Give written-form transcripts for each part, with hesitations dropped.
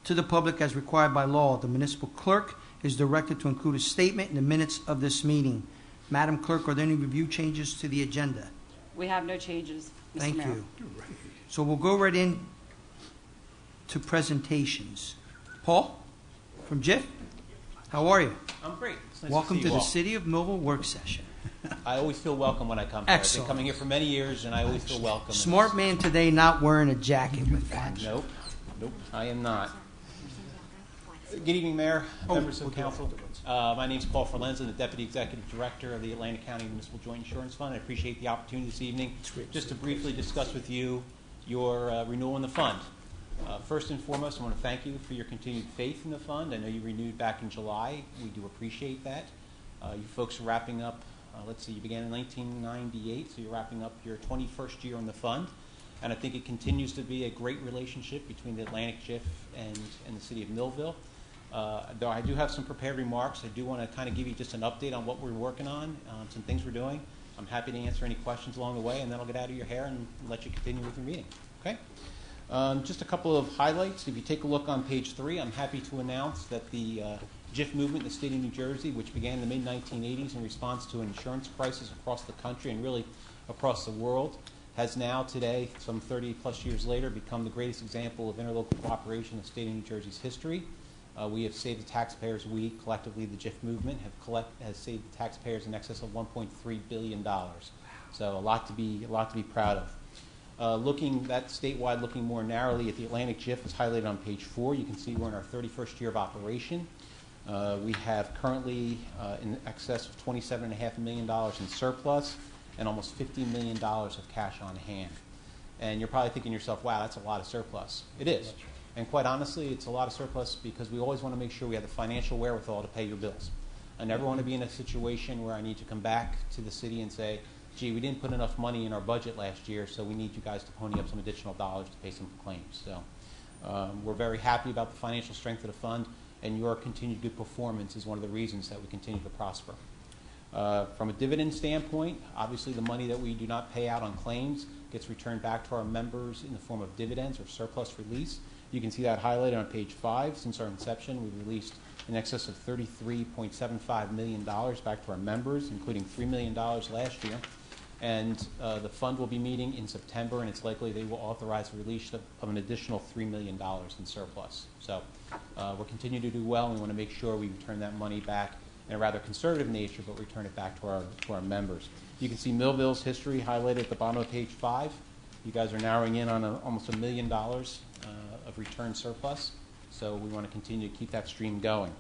to the public as required by law. The municipal clerk is directed to include a statement in the minutes of this meeting. Madam Clerk, are there any review changes to the agenda? We have no changes, Mr. Thank Mayor. you. So we'll go right in to presentations. Paul from JIF, how are you? I'm great. It's nice Welcome to to see you the all. City of Millville work session. I always feel welcome when I come here. Excellent. I've been coming here for many years, and I always feel welcome. Smart man today not wearing a jacket with that. Nope. Nope. I am not. Good evening, Mayor, members of council. My name is Paul Forlenza, the Deputy Executive Director of the Atlantic County Municipal Joint Insurance Fund. I appreciate the opportunity this evening just to briefly discuss with you your renewal in the fund. First and foremost, I want to thank you for your continued faith in the fund. I know you renewed back in July. We do appreciate that. You folks are wrapping up, let's see, you began in 1998, so you're wrapping up your 21st year on the fund. And I think it continues to be a great relationship between the Atlantic JIF and the City of Millville. Though I do have some prepared remarks, I do want to kind of give you just an update on what we're working on, some things we're doing. I'm happy to answer any questions along the way, and then I'll get out of your hair and let you continue with your meeting. Okay? Just a couple of highlights. If you take a look on page 3, I'm happy to announce that the JIF movement in the state of New Jersey, which began in the mid-1980s in response to an insurance crisis across the country and really across the world, has now today, some 30-plus years later, become the greatest example of interlocal cooperation in the state of New Jersey's history. We have saved the taxpayers. We, collectively, the JIF movement, has saved the taxpayers in excess of $1.3 billion. So a lot to be proud of. Looking that statewide, looking more narrowly at the Atlantic JIF is highlighted on page 4. You can see we're in our 31st year of operation. We have currently in excess of $27.5 million in surplus and almost $50 million of cash on hand. And you're probably thinking to yourself, wow, that's a lot of surplus. It is. And quite honestly, it's a lot of surplus because we always want to make sure we have the financial wherewithal to pay your bills. I never want to be in a situation where I need to come back to the city and say, gee, we didn't put enough money in our budget last year, so we need you guys to pony up some additional dollars to pay some claims. So we're very happy about the financial strength of the fund, and your continued good performance is one of the reasons that we continue to prosper. From a dividend standpoint, obviously the money that we do not pay out on claims gets returned back to our members in the form of dividends or surplus release. You can see that highlighted on page 5. Since our inception, we've released in excess of $33.75 million back to our members, including $3 million last year. And the fund will be meeting in September, and it's likely they will authorize the release of an additional $3 million in surplus. So we're continuing to do well, and we want to make sure we return that money back in a rather conservative nature, but return it back to our members. You can see Millville's history highlighted at the bottom of page 5. You guys are narrowing in on almost $1 million of return surplus, so we want to continue to keep that stream going.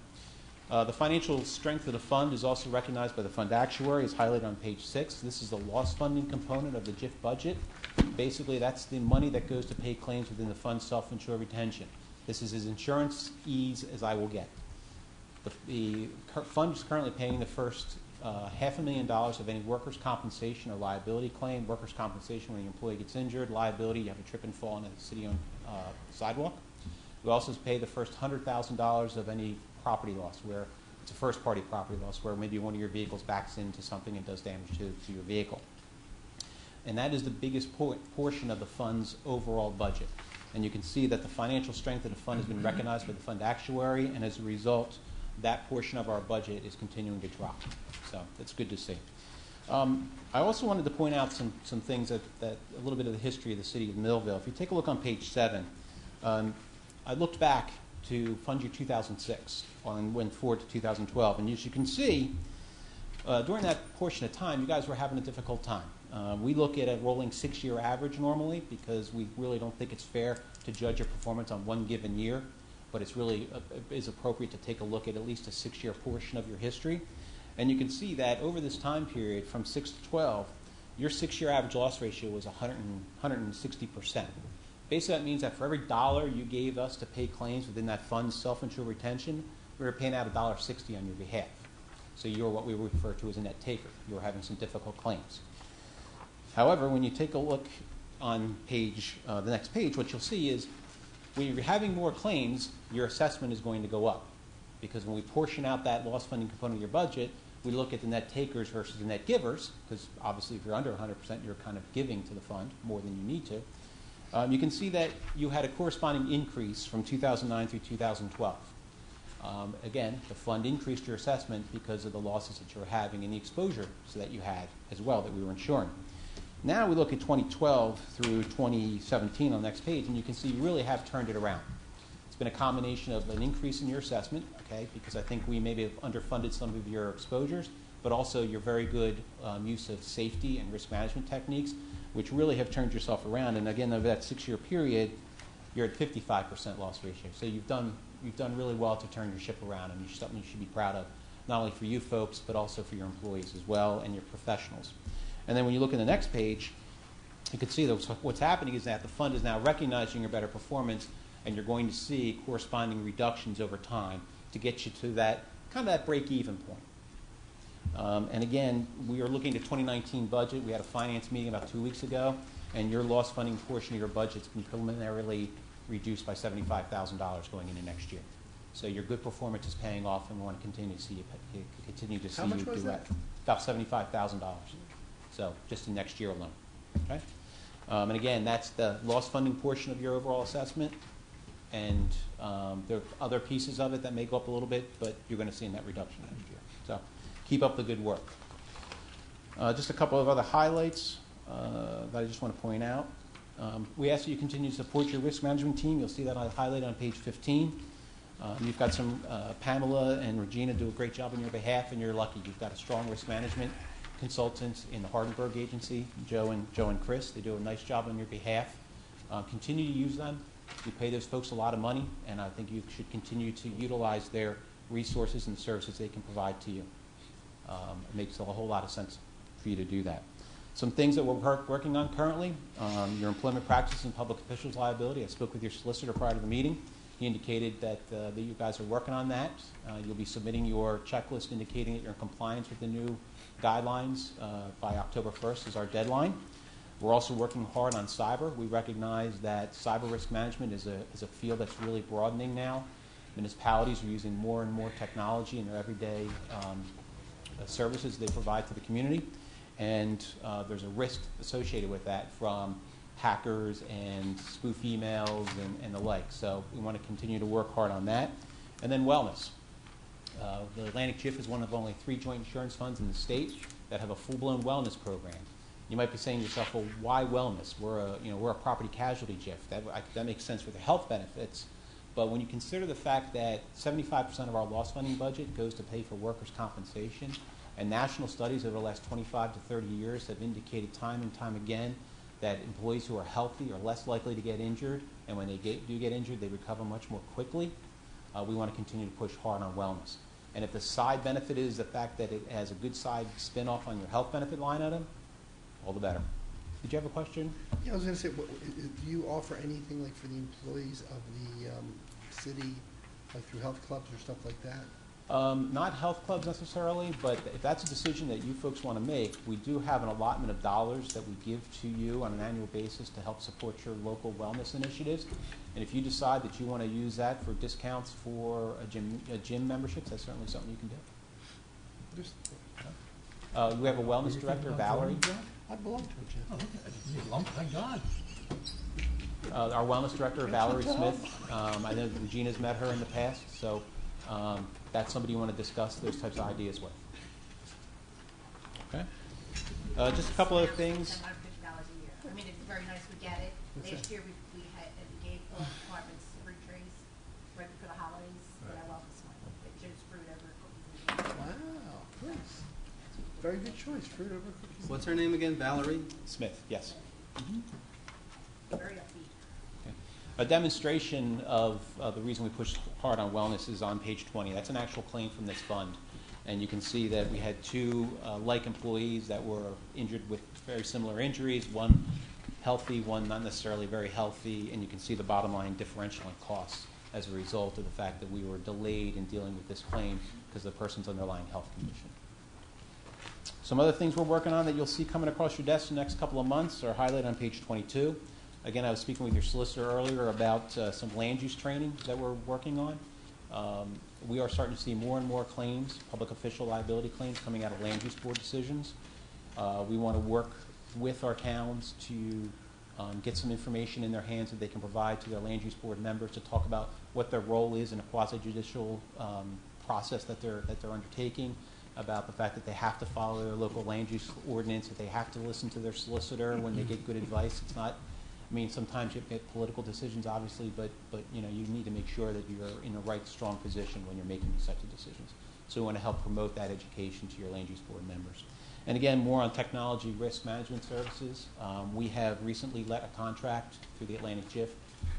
The financial strength of the fund is also recognized by the fund actuary, as highlighted on page 6. This is the loss funding component of the JIF budget. Basically, that's the money that goes to pay claims within the fund's self-insured retention. This is as insurance ease as I will get. The fund is currently paying the first $500,000 of any workers' compensation or liability claim. Workers' compensation when the employee gets injured, liability, you have a trip and fall on a city-owned sidewalk. We also pay the first $100,000 of any property loss, where it's a first-party property loss, where maybe one of your vehicles backs into something and does damage to your vehicle. And that is the biggest portion of the fund's overall budget. And you can see that the financial strength of the fund has been recognized by the fund actuary, and as a result, that portion of our budget is continuing to drop. So that's good to see. I also wanted to point out some things that a little bit of the history of the city of Millville. If you take a look on page 7, I looked back to fund year 2006 and went forward to 2012. And as you can see, during that portion of time, you guys were having a difficult time. We look at a rolling 6-year average normally because we really don't think it's fair to judge your performance on one given year, but it's really is appropriate to take a look at least a 6-year portion of your history. And you can see that over this time period from 6 to 12, your 6-year average loss ratio was 160%. Basically, that means that for every dollar you gave us to pay claims within that fund's self-insured retention, we were paying out $1.60 on your behalf. So you're what we refer to as a net taker. You were having some difficult claims. However, when you take a look on the next page, what you'll see is when you're having more claims, your assessment is going to go up. Because when we portion out that loss funding component of your budget, we look at the net takers versus the net givers, because obviously if you're under 100%, you're kind of giving to the fund more than you need to. You can see that you had a corresponding increase from 2009 through 2012. Again, the fund increased your assessment because of the losses that you were having and the exposure that you had as well that we were insuring. Now we look at 2012 through 2017 on the next page, and you can see you really have turned it around. It's been a combination of an increase in your assessment, okay, because I think we maybe have underfunded some of your exposures, but also your very good use of safety and risk management techniques, which really have turned yourself around. And again, over that 6-year period, you're at 55% loss ratio. So you've done really well to turn your ship around, and it's something you should be proud of, not only for you folks, but also for your employees as well and your professionals. And then when you look at the next page, you can see that what's happening is that the fund is now recognizing your better performance, and you're going to see corresponding reductions over time to get you to that kind of that break-even point. And again, we are looking at 2019 budget. We had a finance meeting about 2 weeks ago, and your loss funding portion of your budget's been preliminarily reduced by $75,000 going into next year. So your good performance is paying off, and we want to continue to see you How much was do that? about $75,000. So just in next year alone. Okay? And again, that's the loss funding portion of your overall assessment. And there are other pieces of it that may go up a little bit, but you're going to see a net reduction next year. So keep up the good work. Just a couple of other highlights that I just want to point out. We ask that you continue to support your risk management team. You'll see that highlighted on page 15. You've got some, Pamela and Regina do a great job on your behalf, and you're lucky. You've got a strong risk management consultants in the Hardenberg agency, Joe and Chris. They do a nice job on your behalf. Continue to use them. You pay those folks a lot of money, and I think you should continue to utilize their resources and services they can provide to you. It makes a whole lot of sense for you to do that. Some things that we're working on currently, your employment practices and public officials liability. I spoke with your solicitor prior to the meeting. He indicated that you guys are working on that. You'll be submitting your checklist indicating that you're in compliance with the new guidelines by October 1st is our deadline. We're also working hard on cyber. We recognize that cyber risk management is a field that's really broadening now. Municipalities are using more and more technology in their everyday services they provide to the community. And there's a risk associated with that from hackers and spoof emails and the like. So we want to continue to work hard on that. And then wellness. The Atlantic JIF is one of only 3 joint insurance funds in the state that have a full-blown wellness program. You might be saying to yourself, well, why wellness? We're a property casualty JIF. That makes sense for the health benefits. But when you consider the fact that 75% of our loss funding budget goes to pay for workers' compensation, and national studies over the last 25 to 30 years have indicated time and time again that employees who are healthy are less likely to get injured, and when they do get injured, they recover much more quickly. We want to continue to push hard on wellness. And if the side benefit is the fact that it has a good side spin-off on your health benefit line item, all the better. Did you have a question? Yeah, I was going to say, do you offer anything like for the employees of the city, like through health clubs or stuff like that? Not health clubs necessarily, but if that's a decision that you folks want to make, we do have an allotment of dollars that we give to you on an annual basis to help support your local wellness initiatives. And if you decide that you want to use that for discounts for gym memberships, that's certainly something you can do. We have a wellness director, Valerie. I belong to a gym. Oh, okay. Oh, thank God. Our wellness director, Valerie Smith. I know Regina's met her in the past, so that's somebody you want to discuss those types of ideas with. Okay. Just a couple of things. $750 a year. I mean, it's very nice we get it. Last year we gave all departments free trays right before the holidays. But I love this one. It gives fruit over cookies. Wow, nice. Very good choice, fruit over cookies. What's her name again? Valerie? Smith, yes. Very upbeat. A demonstration of the reason we pushed hard on wellness is on page 20. That's an actual claim from this fund. And you can see that we had 2 like employees that were injured with very similar injuries, one healthy, one not necessarily very healthy, and you can see the bottom line differential in costs as a result of the fact that we were delayed in dealing with this claim because of the person's underlying health condition. Some other things we're working on that you'll see coming across your desk in the next couple of months are highlighted on page 22. Again, I was speaking with your solicitor earlier about some land use training that we're working on. We are starting to see more and more claims, public official liability claims, coming out of land use board decisions. We want to work with our towns to get some information in their hands that they can provide to their land use board members to talk about what their role is in a quasi-judicial process that they're undertaking, about the fact that they have to follow their local land use ordinance, that they have to listen to their solicitor when they get good advice. It's not, I mean, sometimes you make political decisions, obviously, but you know, you need to make sure that you're in the right, strong position when you're making these types of decisions. So we want to help promote that education to your land use board members. And again, more on technology risk management services. We have recently let a contract through the Atlantic JIF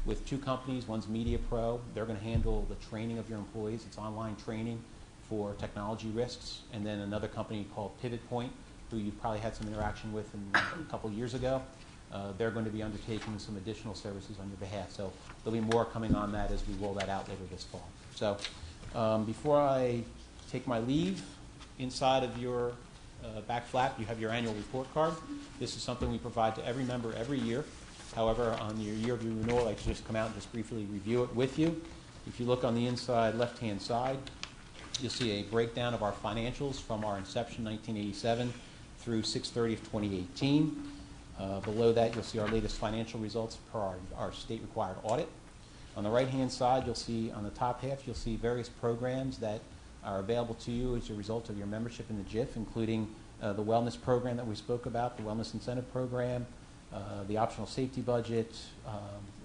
with 2 companies. One's Media Pro. They're going to handle the training of your employees. It's online training for technology risks. And then another company called Pivot Point, who you've probably had some interaction with a couple years ago. They're going to be undertaking some additional services on your behalf. So there'll be more coming on that as we roll that out later this fall. So before I take my leave, inside of your back flap, you have your annual report card. This is something we provide to every member every year. However, on your year of your renewal, I like to just come out and just briefly review it with you. If you look on the inside left-hand side, you'll see a breakdown of our financials from our inception 1987 through 6/30 of 2018. Below that, you'll see our latest financial results per our state-required audit. On the right-hand side, you'll see on the top half, you'll see various programs that are available to you as a result of your membership in the JIF, including the wellness program that we spoke about, the wellness incentive program, the optional safety budget,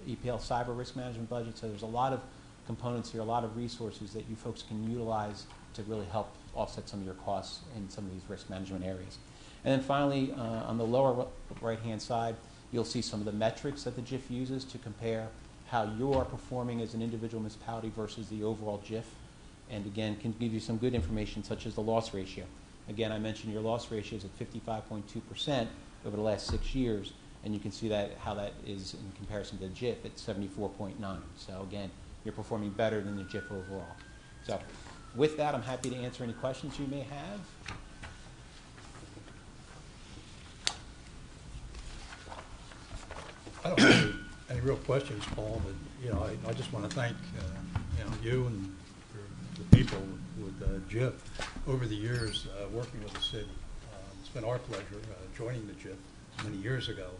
EPL cyber risk management budget. So there's a lot of components here, a lot of resources that you folks can utilize to really help offset some of your costs in some of these risk management areas. And then finally, on the lower right-hand side, you'll see some of the metrics that the JIF uses to compare how you are performing as an individual municipality versus the overall JIF. And again, can give you some good information such as the loss ratio. Again, I mentioned your loss ratio is at 55.2% over the last 6 years, and you can see that how that is in comparison to the JIF at 74.9. So again, you're performing better than the JIF overall. So with that, I'm happy to answer any questions you may have. I don't have any real questions, Paul, but, you know, I just want to thank, you know, you and the people with JIF over the years working with the city. It's been our pleasure joining the JIF many years ago.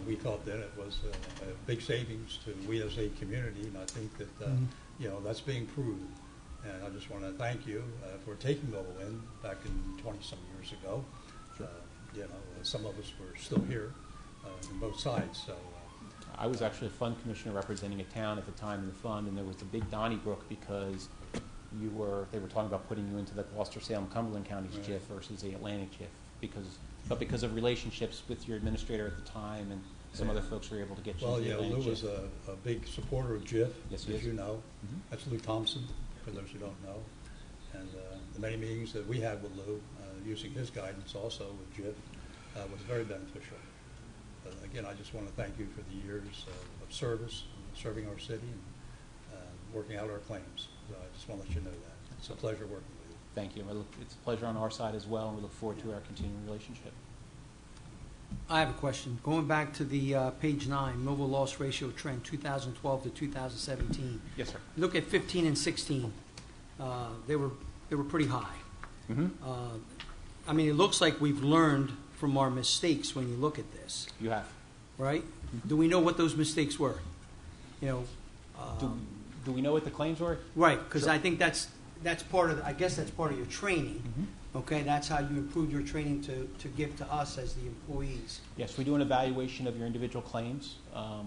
We thought that it was a big savings to we as a community, and I think that, you know, that's being proven. And I just want to thank you for taking Millville in back in 20-some years ago. You know, some of us were still here on both sides. So I was actually a fund commissioner representing a town at the time in the fund, and there was the big Donnybrook because they were talking about putting you into the Gloucester, Salem, Cumberland counties JIF versus the Atlantic JIF because of relationships with your administrator at the time, and some other folks were able to get you into the Atlantic JIF. Lou was a big supporter of JIF, yes, as you know. That's Lou Thompson, for those who don't know. And the many meetings that we had with Lou, using his guidance also with JIF, was very beneficial. Again, I just want to thank you for the years of service, serving our city, and working out our claims. So I just want to let you know that. It's a pleasure working with you. Thank you. It's a pleasure on our side as well, and we look forward to our continuing relationship. I have a question. Going back to the page 9, Millville loss ratio trend 2012 to 2017. Yes, sir. Look at 15 and 16. They were pretty high. I mean, it looks like we've learned from our mistakes when you look at this. You have. Right? Do we know what those mistakes were? You know. Do we know what the claims were? Right, because Sure. I think that's part of. I guess that's part of your training. Okay, that's how you improve your training to give to us as the employees. Yes, we do an evaluation of your individual claims.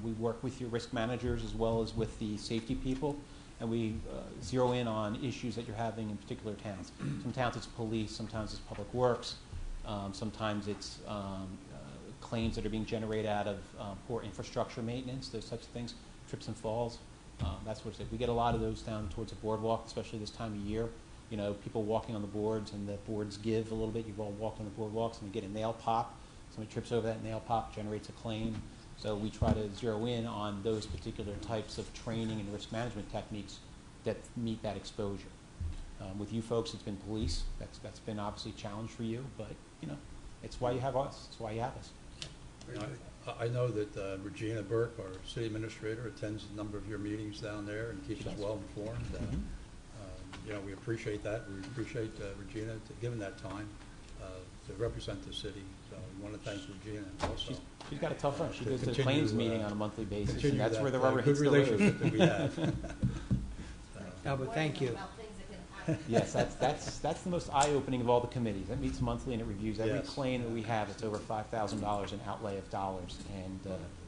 We work with your risk managers as well as with the safety people, and we zero in on issues that you're having in particular towns. Some towns it's police, sometimes it's public works, sometimes it's claims that are being generated out of poor infrastructure maintenance, those types of things, trips and falls. That's what we get a lot of those down towards the boardwalk, especially this time of year. You know, people walking on the boards, and the boards give a little bit. You've all walked on the boardwalks, and you get a nail pop. Somebody trips over that nail pop, generates a claim. So we try to zero in on those particular types of training and risk management techniques that meet that exposure. With you folks, it's been police. That's been obviously a challenge for you, but you know, it's why you have us. It's why you have us. I know that Regina Burke, our city administrator, attends a number of your meetings down there and keeps us well informed. You know, we appreciate that. We appreciate Regina giving that time. to represent the city. So we want to thank Regina also. She's got a tough run. She To goes to the continue, claims meeting on a monthly basis, and continue that's that, where the rubber good hits the road. relationship that we have. So, Albert, thank you. About things that can- Yes, that's the most eye-opening of all the committees. It meets monthly and it reviews every Yes. claim that we have. It's over $5,000 in outlay of dollars, and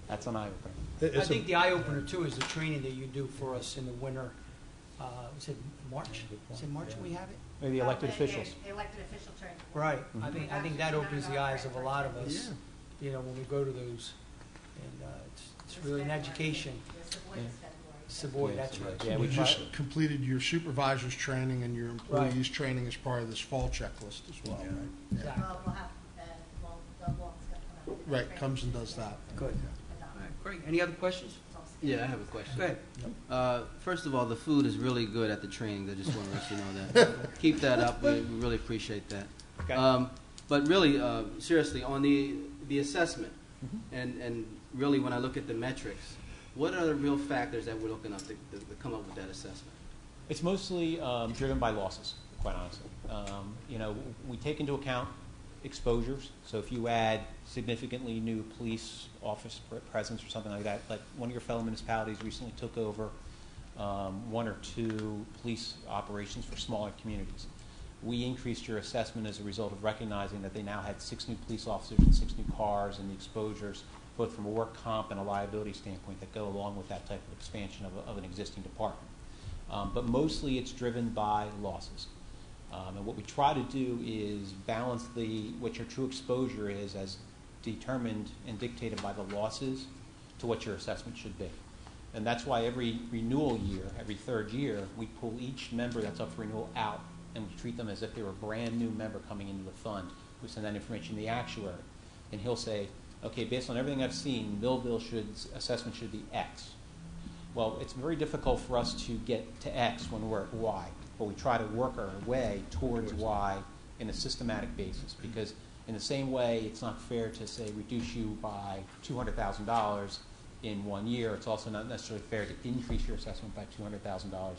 that's an eye-opener. I It's a- think the eye-opener, too, is the training that you do for us in the winter. Was it March? Is it March we have it? Maybe the elected officials. The elected official training. Right. I think that opens the eyes of a lot of us, you know, when we go to those. And it's really an education. Savoy, that's right. Yeah, You we try. just completed your supervisor's training and your employees' training as part of this fall checklist as well, right? Yeah. Exactly. Well, we'll have, the long stuff come out. Right, comes and does that. Good. All right, great. Any other questions? Yeah, I have a question. Go ahead. First of all, the food is really good at the training. I just want to let you know that. Keep that up. We really appreciate that. Okay. But really, seriously, on the assessment, and really when I look at the metrics, what are the real factors that we're looking up to come up with that assessment? It's mostly driven by losses, quite honestly. You know, we take into account exposures. So if you add significantly new police office presence or something like that, like one of your fellow municipalities recently took over 1 or 2 police operations for smaller communities. We increased your assessment as a result of recognizing that they now had 6 new police officers and 6 new cars, and the exposures, both from a work comp and a liability standpoint, that go along with that type of expansion of an existing department. But mostly it's driven by losses. And what we try to do is balance what your true exposure is as determined and dictated by the losses to what your assessment should be. And that's why every renewal year, every 3rd year, we pull each member that's up for renewal out, and we treat them as if they were a brand new member coming into the fund. We send that information to the actuary, and he'll say, okay, based on everything I've seen, Millville assessment should be X. Well, it's very difficult for us to get to X when we're at Y, but we try to work our way towards Y in a systematic basis, because in the same way, it's not fair to say reduce you by $200,000 in 1 year. It's also not necessarily fair to increase your assessment by $200,000 in 1 year.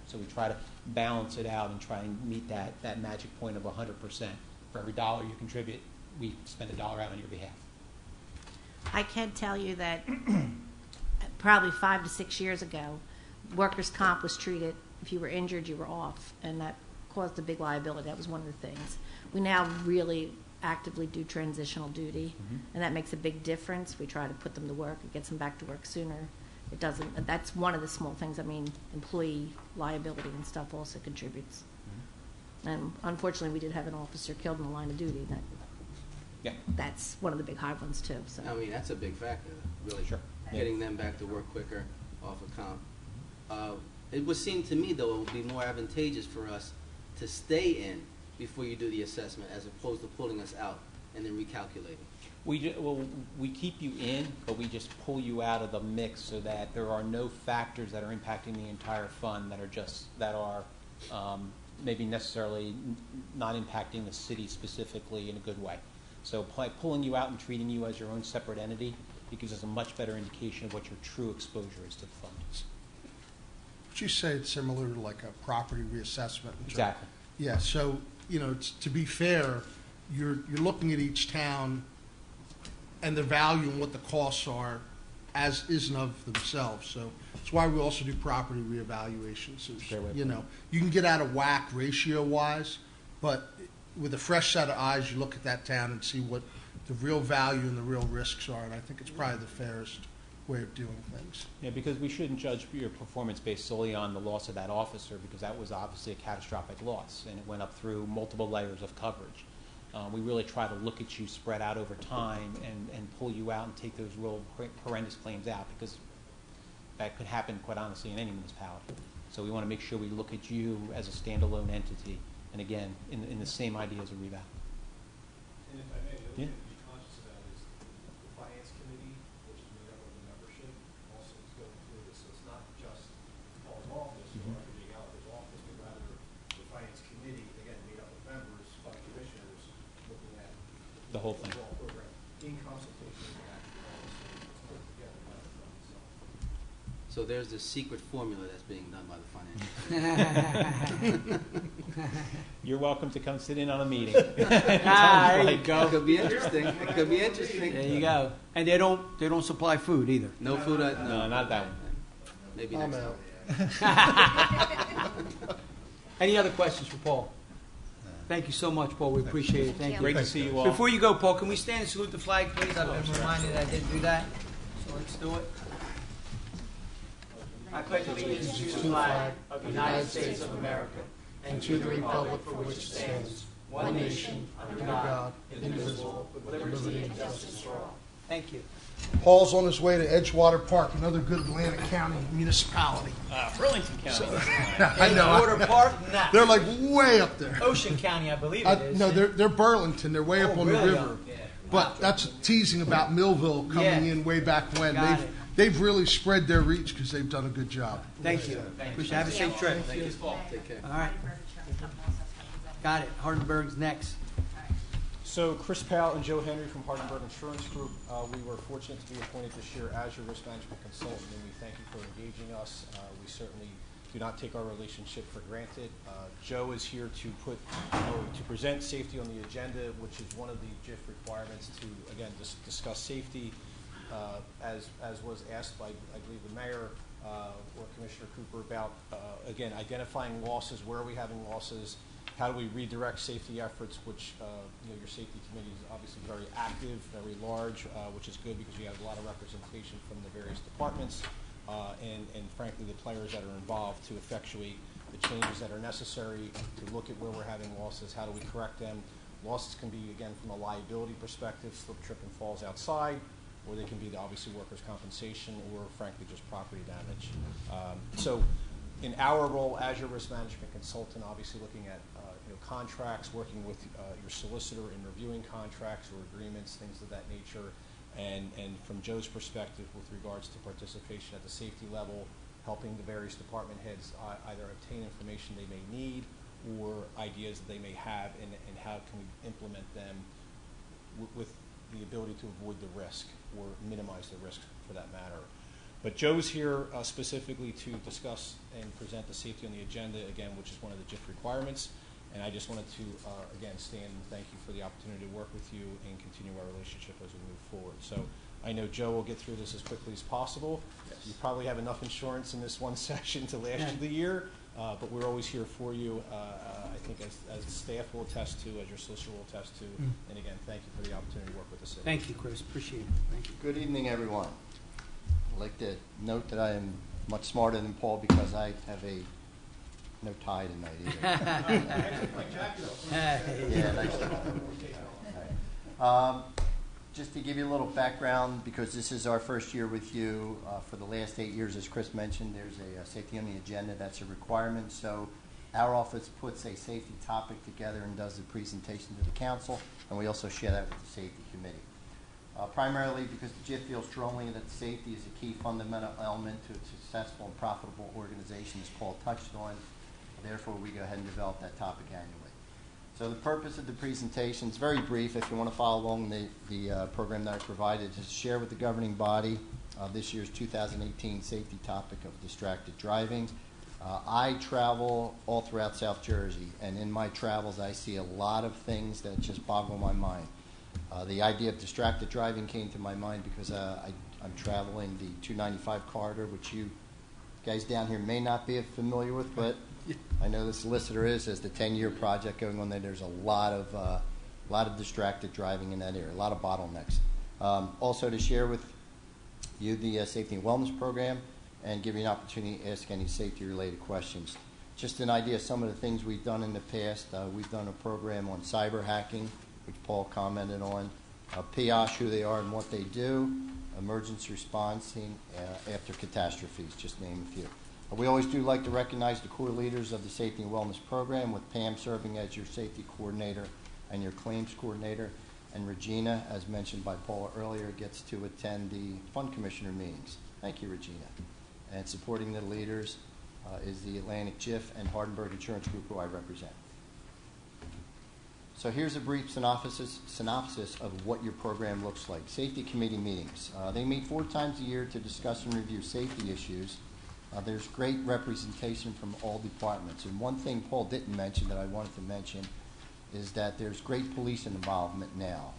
So we try to balance it out and try and meet that magic point of 100%. For every dollar you contribute, we spend $1 out on your behalf. I can tell you that probably 5 to 6 years ago, workers' comp was treated, if you were injured, you were off, and that caused a big liability. That was one of the things. We now really actively do transitional duty, and that makes a big difference. We try to put them to work. It gets them back to work sooner. It doesn't. That's one of the small things. I mean, employee liability and stuff also contributes. And unfortunately, we did have an officer killed in the line of duty. That's one of the big high ones too. So I mean, that's a big factor, really. Sure. Getting them back to work quicker off of comp. It would seem to me, though, it would be more advantageous for us to stay in before you do the assessment, as opposed to pulling us out and then recalculating. We keep you in, but we just pull you out of the mix so that there are no factors that are impacting the entire fund that are maybe necessarily not impacting the city specifically in a good way. So by pulling you out and treating you as your own separate entity, it gives us a much better indication of what your true exposure is to the fund. Would you say it's similar to like a property reassessment? Exactly. Yeah, so, you know, to be fair, you're looking at each town and the value and what the costs are as is and of themselves. So that's why we also do property reevaluations. You know, you can get out of whack ratio-wise, but with a fresh set of eyes, you look at that town and see what the real value and the real risks are, and I think it's probably the fairest way of doing things. Yeah, because we shouldn't judge your performance based solely on the loss of that officer, because that was obviously a catastrophic loss, and it went up through multiple layers of coverage. We really try to look at you spread out over time and pull you out and take those real horrendous claims out, because that could happen, quite honestly, in any municipality. So we want to make sure we look at you as a standalone entity, and again, in the same idea as a revow. And if I may, the other Yeah. thing to be conscious about is the finance committee, which is made up of the membership, also is going through this. So it's not just Paul's office or everybody out of his office, but rather the finance committee, again, made up of members, but commissioners, looking at The whole thing. overall program in consultation with the actual office. It's put together by the fund itself. So there's this secret formula that's being done by the financial. You're welcome to come sit in on a meeting. There you go. It could be interesting. It could be interesting. There you go. And they don't supply food either. No food. No, not that one. Maybe I'm next out. time. Any other questions for Paul? Thank you so much, Paul. We appreciate it. Thank you. Great to see you all. Before you go, Paul, can we stand and salute the flag, please? I've been reminded I didn't do that, so let's do it. I pledge allegiance to the flag of the United States of America and to the republic for which it stands, one nation, under God, indivisible, with liberty and justice for all. Thank you. Paul's on his way to Edgewater Park, another good Atlantic County municipality. Burlington County. I know. Edgewater Park? Nah. They're like way up there. Ocean County, I believe it is. No, they're Burlington. They're way up on really? the river. But that's teasing about Millville coming in way back when. Got it. They've really spread their reach because they've done a good job. Thank you. Appreciate it. Have a safe trip. Take care. All right. Got it. Hardenberg's next. So Chris Powell and Joe Henry from Hardenberg Insurance Group, we were fortunate to be appointed this year as your risk management consultant, and we thank you for engaging us. We certainly do not take our relationship for granted. Joe is here to present safety on the agenda, which is one of the JIF requirements to, again, discuss safety, as was asked by, I believe, the mayor or Commissioner Cooper about, again, identifying losses, where are we having losses, how do we redirect safety efforts, which your safety committee is obviously very active, very large, which is good because you have a lot of representation from the various departments and frankly the players that are involved to effectuate the changes that are necessary to look at where we're having losses, how do we correct them. Losses can be, again, from a liability perspective, slip, trip, and falls outside, or they can be obviously workers' compensation or frankly just property damage. So in our role as your risk management consultant, obviously looking at contracts, working with your solicitor in reviewing contracts or agreements, things of that nature, and from Joe's perspective with regards to participation at the safety level, helping the various department heads either obtain information they may need or ideas that they may have and how can we implement them with the ability to avoid the risk or minimize the risk for that matter. But Joe's here specifically to discuss and present the safety on the agenda, again, which is one of the JIF requirements. And I just wanted to, again, stand and thank you for the opportunity to work with you and continue our relationship as we move forward. So I know Joe will get through this as quickly as possible. Yes. You probably have enough insurance in this one session to last you the year, but we're always here for you. I think as staff will attest to, as your solicitor will attest to. And again, thank you for the opportunity to work with the city. Thank you, Chris. Appreciate it. Thank you. Good evening, everyone. I'd like to note that I am much smarter than Paul because I have no tie tonight either. Yeah, nice. All right. Just to give you a little background, because this is our first year with you, for the last 8 years, as Chris mentioned, there's a safety on the agenda. That's a requirement. So our office puts a safety topic together and does the presentation to the council, and we also share that with the safety committee. Primarily because the JIF feels strongly that safety is a key fundamental element to a successful and profitable organization, as Paul touched on. Therefore, we go ahead and develop that topic annually. So the purpose of the presentation is very brief. If you want to follow along the program that I provided, is to share with the governing body this year's 2018 safety topic of distracted driving. I travel all throughout South Jersey, and in my travels, I see a lot of things that just boggle my mind. The idea of distracted driving came to my mind because I'm traveling the 295 corridor, which you guys down here may not be familiar with, but I know the solicitor is. There's the 10-year project going on there. There's a lot of distracted driving in that area, a lot of bottlenecks. Also to share with you the safety and wellness program and give you an opportunity to ask any safety-related questions. Just an idea of some of the things we've done in the past. We've done a program on cyber hacking, which Paul commented on, PIOSH, who they are and what they do, emergency responding after catastrophes, just name a few. We always do like to recognize the core leaders of the Safety and Wellness Program, with Pam serving as your safety coordinator and your claims coordinator, and Regina, as mentioned by Paula earlier, gets to attend the Fund Commissioner meetings. Thank you, Regina. And supporting the leaders is the Atlantic JIF and Hardenberg Insurance Group, who I represent. So here's a brief synopsis of what your program looks like. Safety committee meetings. They meet 4 times a year to discuss and review safety issues There's great representation from all departments. And one thing Paul didn't mention that I wanted to mention is that there's great police involvement now.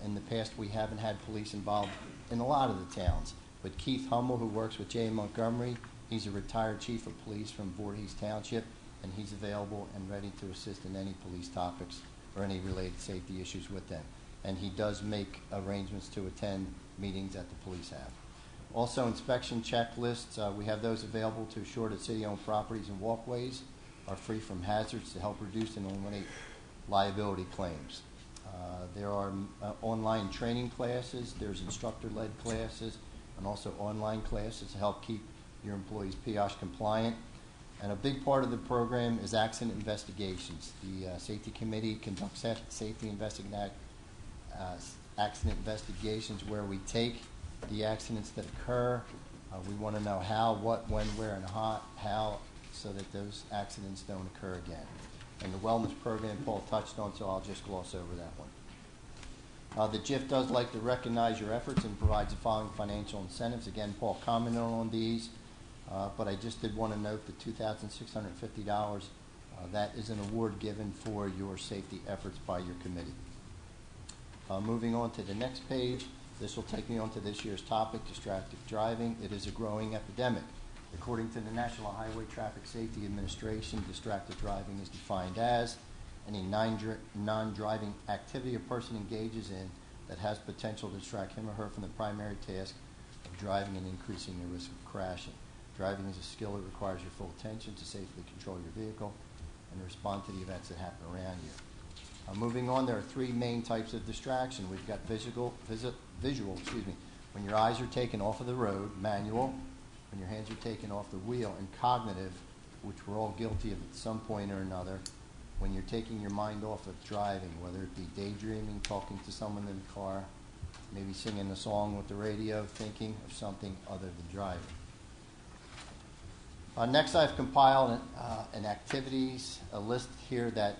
In the past, we haven't had police involved in a lot of the towns. But Keith Hummel, who works with Jay Montgomery, he's a retired chief of police from Voorhees Township, and he's available and ready to assist in any police topics or any related safety issues with them. And he does make arrangements to attend meetings that the police have. Also, inspection checklists, we have those available to assure that city-owned properties and walkways are free from hazards to help reduce and eliminate liability claims. There are online training classes, there's instructor-led classes, and also online classes to help keep your employees PIOSH compliant. And a big part of the program is accident investigations. The safety committee conducts accident investigations where we take the accidents that occur. We want to know how, what, when, where, and how, so that those accidents don't occur again. And the wellness program Paul touched on, so I'll just gloss over that one. The JIF does like to recognize your efforts and provides the following financial incentives. Again, Paul commented on these, but I just did want to note the $2,650. That is an award given for your safety efforts by your committee. Moving on to the next page, this will take me on to this year's topic, distracted driving. It is a growing epidemic. According to the National Highway Traffic Safety Administration, distracted driving is defined as any non-driving activity a person engages in that has potential to distract him or her from the primary task of driving and increasing the risk of crashing. Driving is a skill that requires your full attention to safely control your vehicle and respond to the events that happen around you. Moving on, there are three main types of distraction. We've got visual, when your eyes are taken off of the road, manual, when your hands are taken off the wheel, and cognitive, which we're all guilty of at some point or another, when you're taking your mind off of driving, whether it be daydreaming, talking to someone in the car, maybe singing a song with the radio, thinking of something other than driving. Next, I've compiled an activities, a list here that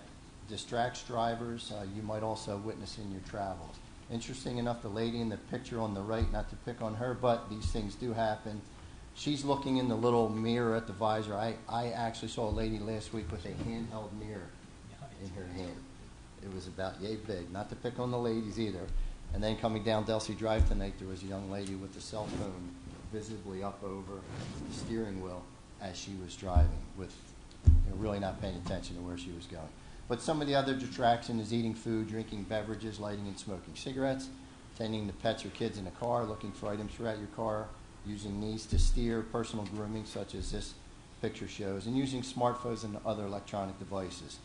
distracts drivers. You might also witness in your travels. Interesting enough, the lady in the picture on the right, not to pick on her, but these things do happen. She's looking in the little mirror at the visor. I actually saw a lady last week with a handheld mirror in her hand. It was about yay big, not to pick on the ladies either. And then coming down Delsey Drive tonight, there was a young lady with a cell phone visibly up over the steering wheel as she was driving, with really not paying attention to where she was going. But some of the other distraction is eating food, drinking beverages, lighting and smoking cigarettes, tending to pets or kids in the car, looking for items throughout your car, using these to steer, personal grooming such as this picture shows, and using smartphones and other electronic devices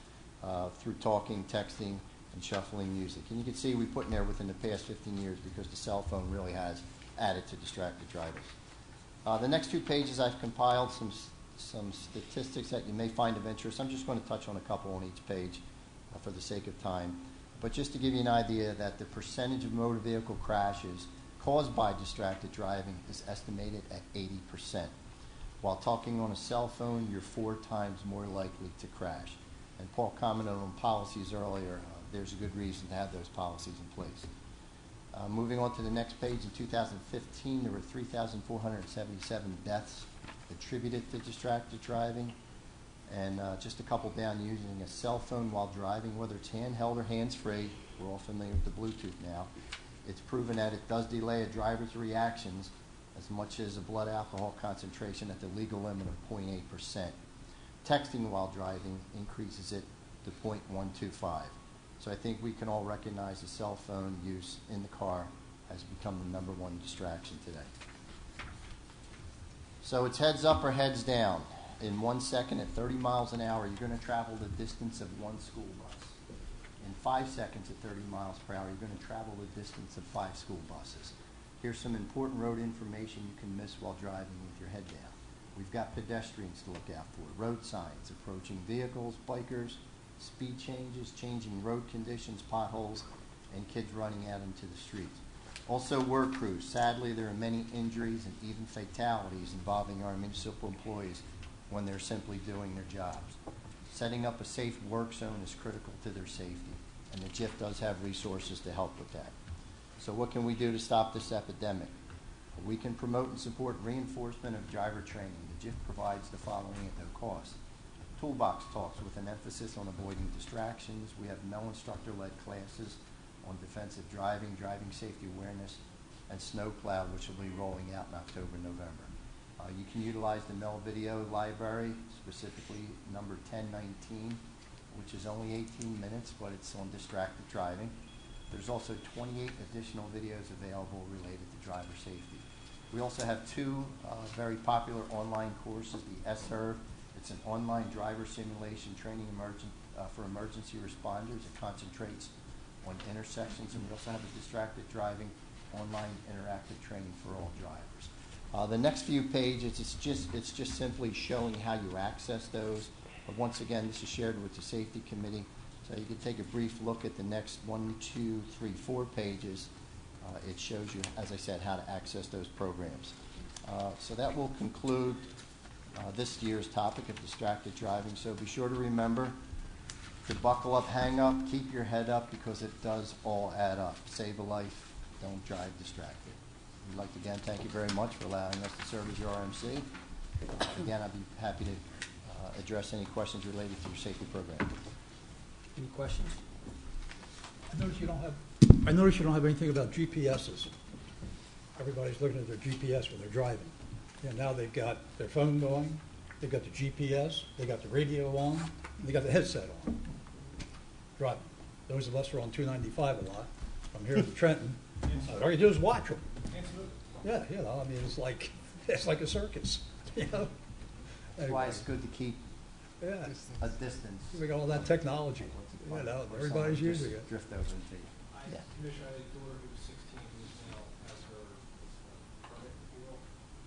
through talking, texting, and shuffling music. And you can see we put in there within the past 15 years because the cell phone really has added to distracted drivers. The next two pages I've compiled some statistics that you may find of interest. I'm just going to touch on a couple on each page for the sake of time. But just to give you an idea that the percentage of motor vehicle crashes caused by distracted driving is estimated at 80%. While talking on a cell phone, you're 4 times more likely to crash. And Paul commented on policies earlier. There's a good reason to have those policies in place. Moving on to the next page, in 2015, there were 3,477 deaths attributed to distracted driving, and just a couple down, using a cell phone while driving, whether it's handheld or hands-free. We're all familiar with the Bluetooth now. It's proven that it does delay a driver's reactions as much as a blood alcohol concentration at the legal limit of 0.8%. Texting while driving increases it to 0.125. So I think we can all recognize the cell phone use in the car has become the #1 distraction today. So it's heads up or heads down. In 1 second at 30 miles an hour, you're going to travel the distance of 1 school bus. In 5 seconds at 30 miles per hour, you're going to travel the distance of 5 school buses. Here's some important road information you can miss while driving with your head down. We've got pedestrians to look out for, road signs, approaching vehicles, bikers, speed changes, changing road conditions, potholes, and kids running out into the streets. Also, work crews. Sadly, there are many injuries and even fatalities involving our municipal employees when they're simply doing their jobs. Setting up a safe work zone is critical to their safety, and the JIF does have resources to help with that. So what can we do to stop this epidemic? We can promote and support reinforcement of driver training. The JIF provides the following at no cost. Toolbox talks with an emphasis on avoiding distractions. We have no instructor-led classes on defensive driving, driving safety awareness, and snowplow, which will be rolling out in October, November. You can utilize the Mel Video Library, specifically number 1019, which is only 18 minutes, but it's on distracted driving. There's also 28 additional videos available related to driver safety. We also have two very popular online courses, the SHERV. It's an online driver simulation training for emergency responders. It concentrates on intersections, and we also have a distracted driving online interactive training for all drivers. The next few pages, it's just simply showing how you access those. But once again, this is shared with the Safety Committee, so you can take a brief look at the next 1, 2, 3, 4 pages. It shows you, as I said, how to access those programs. So that will conclude this year's topic of distracted driving. So be sure to remember to buckle up, hang up, keep your head up, because it does all add up. Save a life, don't drive distracted. We'd like to again thank you very much for allowing us to serve as your RMC. Again, I'd be happy to address any questions related to your safety program. Any questions? I notice you don't have anything about GPSs. Everybody's looking at their GPS when they're driving. And now they've got their phone going, they've got the GPS, they got the radio on, and they got the headset on. Driving. Those of us who are on 295 a lot, from here to Trenton, all you do is watch them. Yeah, you know, I mean, it's like a circus, you know. That's why it's good to keep Yeah, a distance. we got all that technology, you know, Or everybody's someone using just it. drift over into you. I Commissioner, I had a daughter who was 16 who now has her permit, if you will.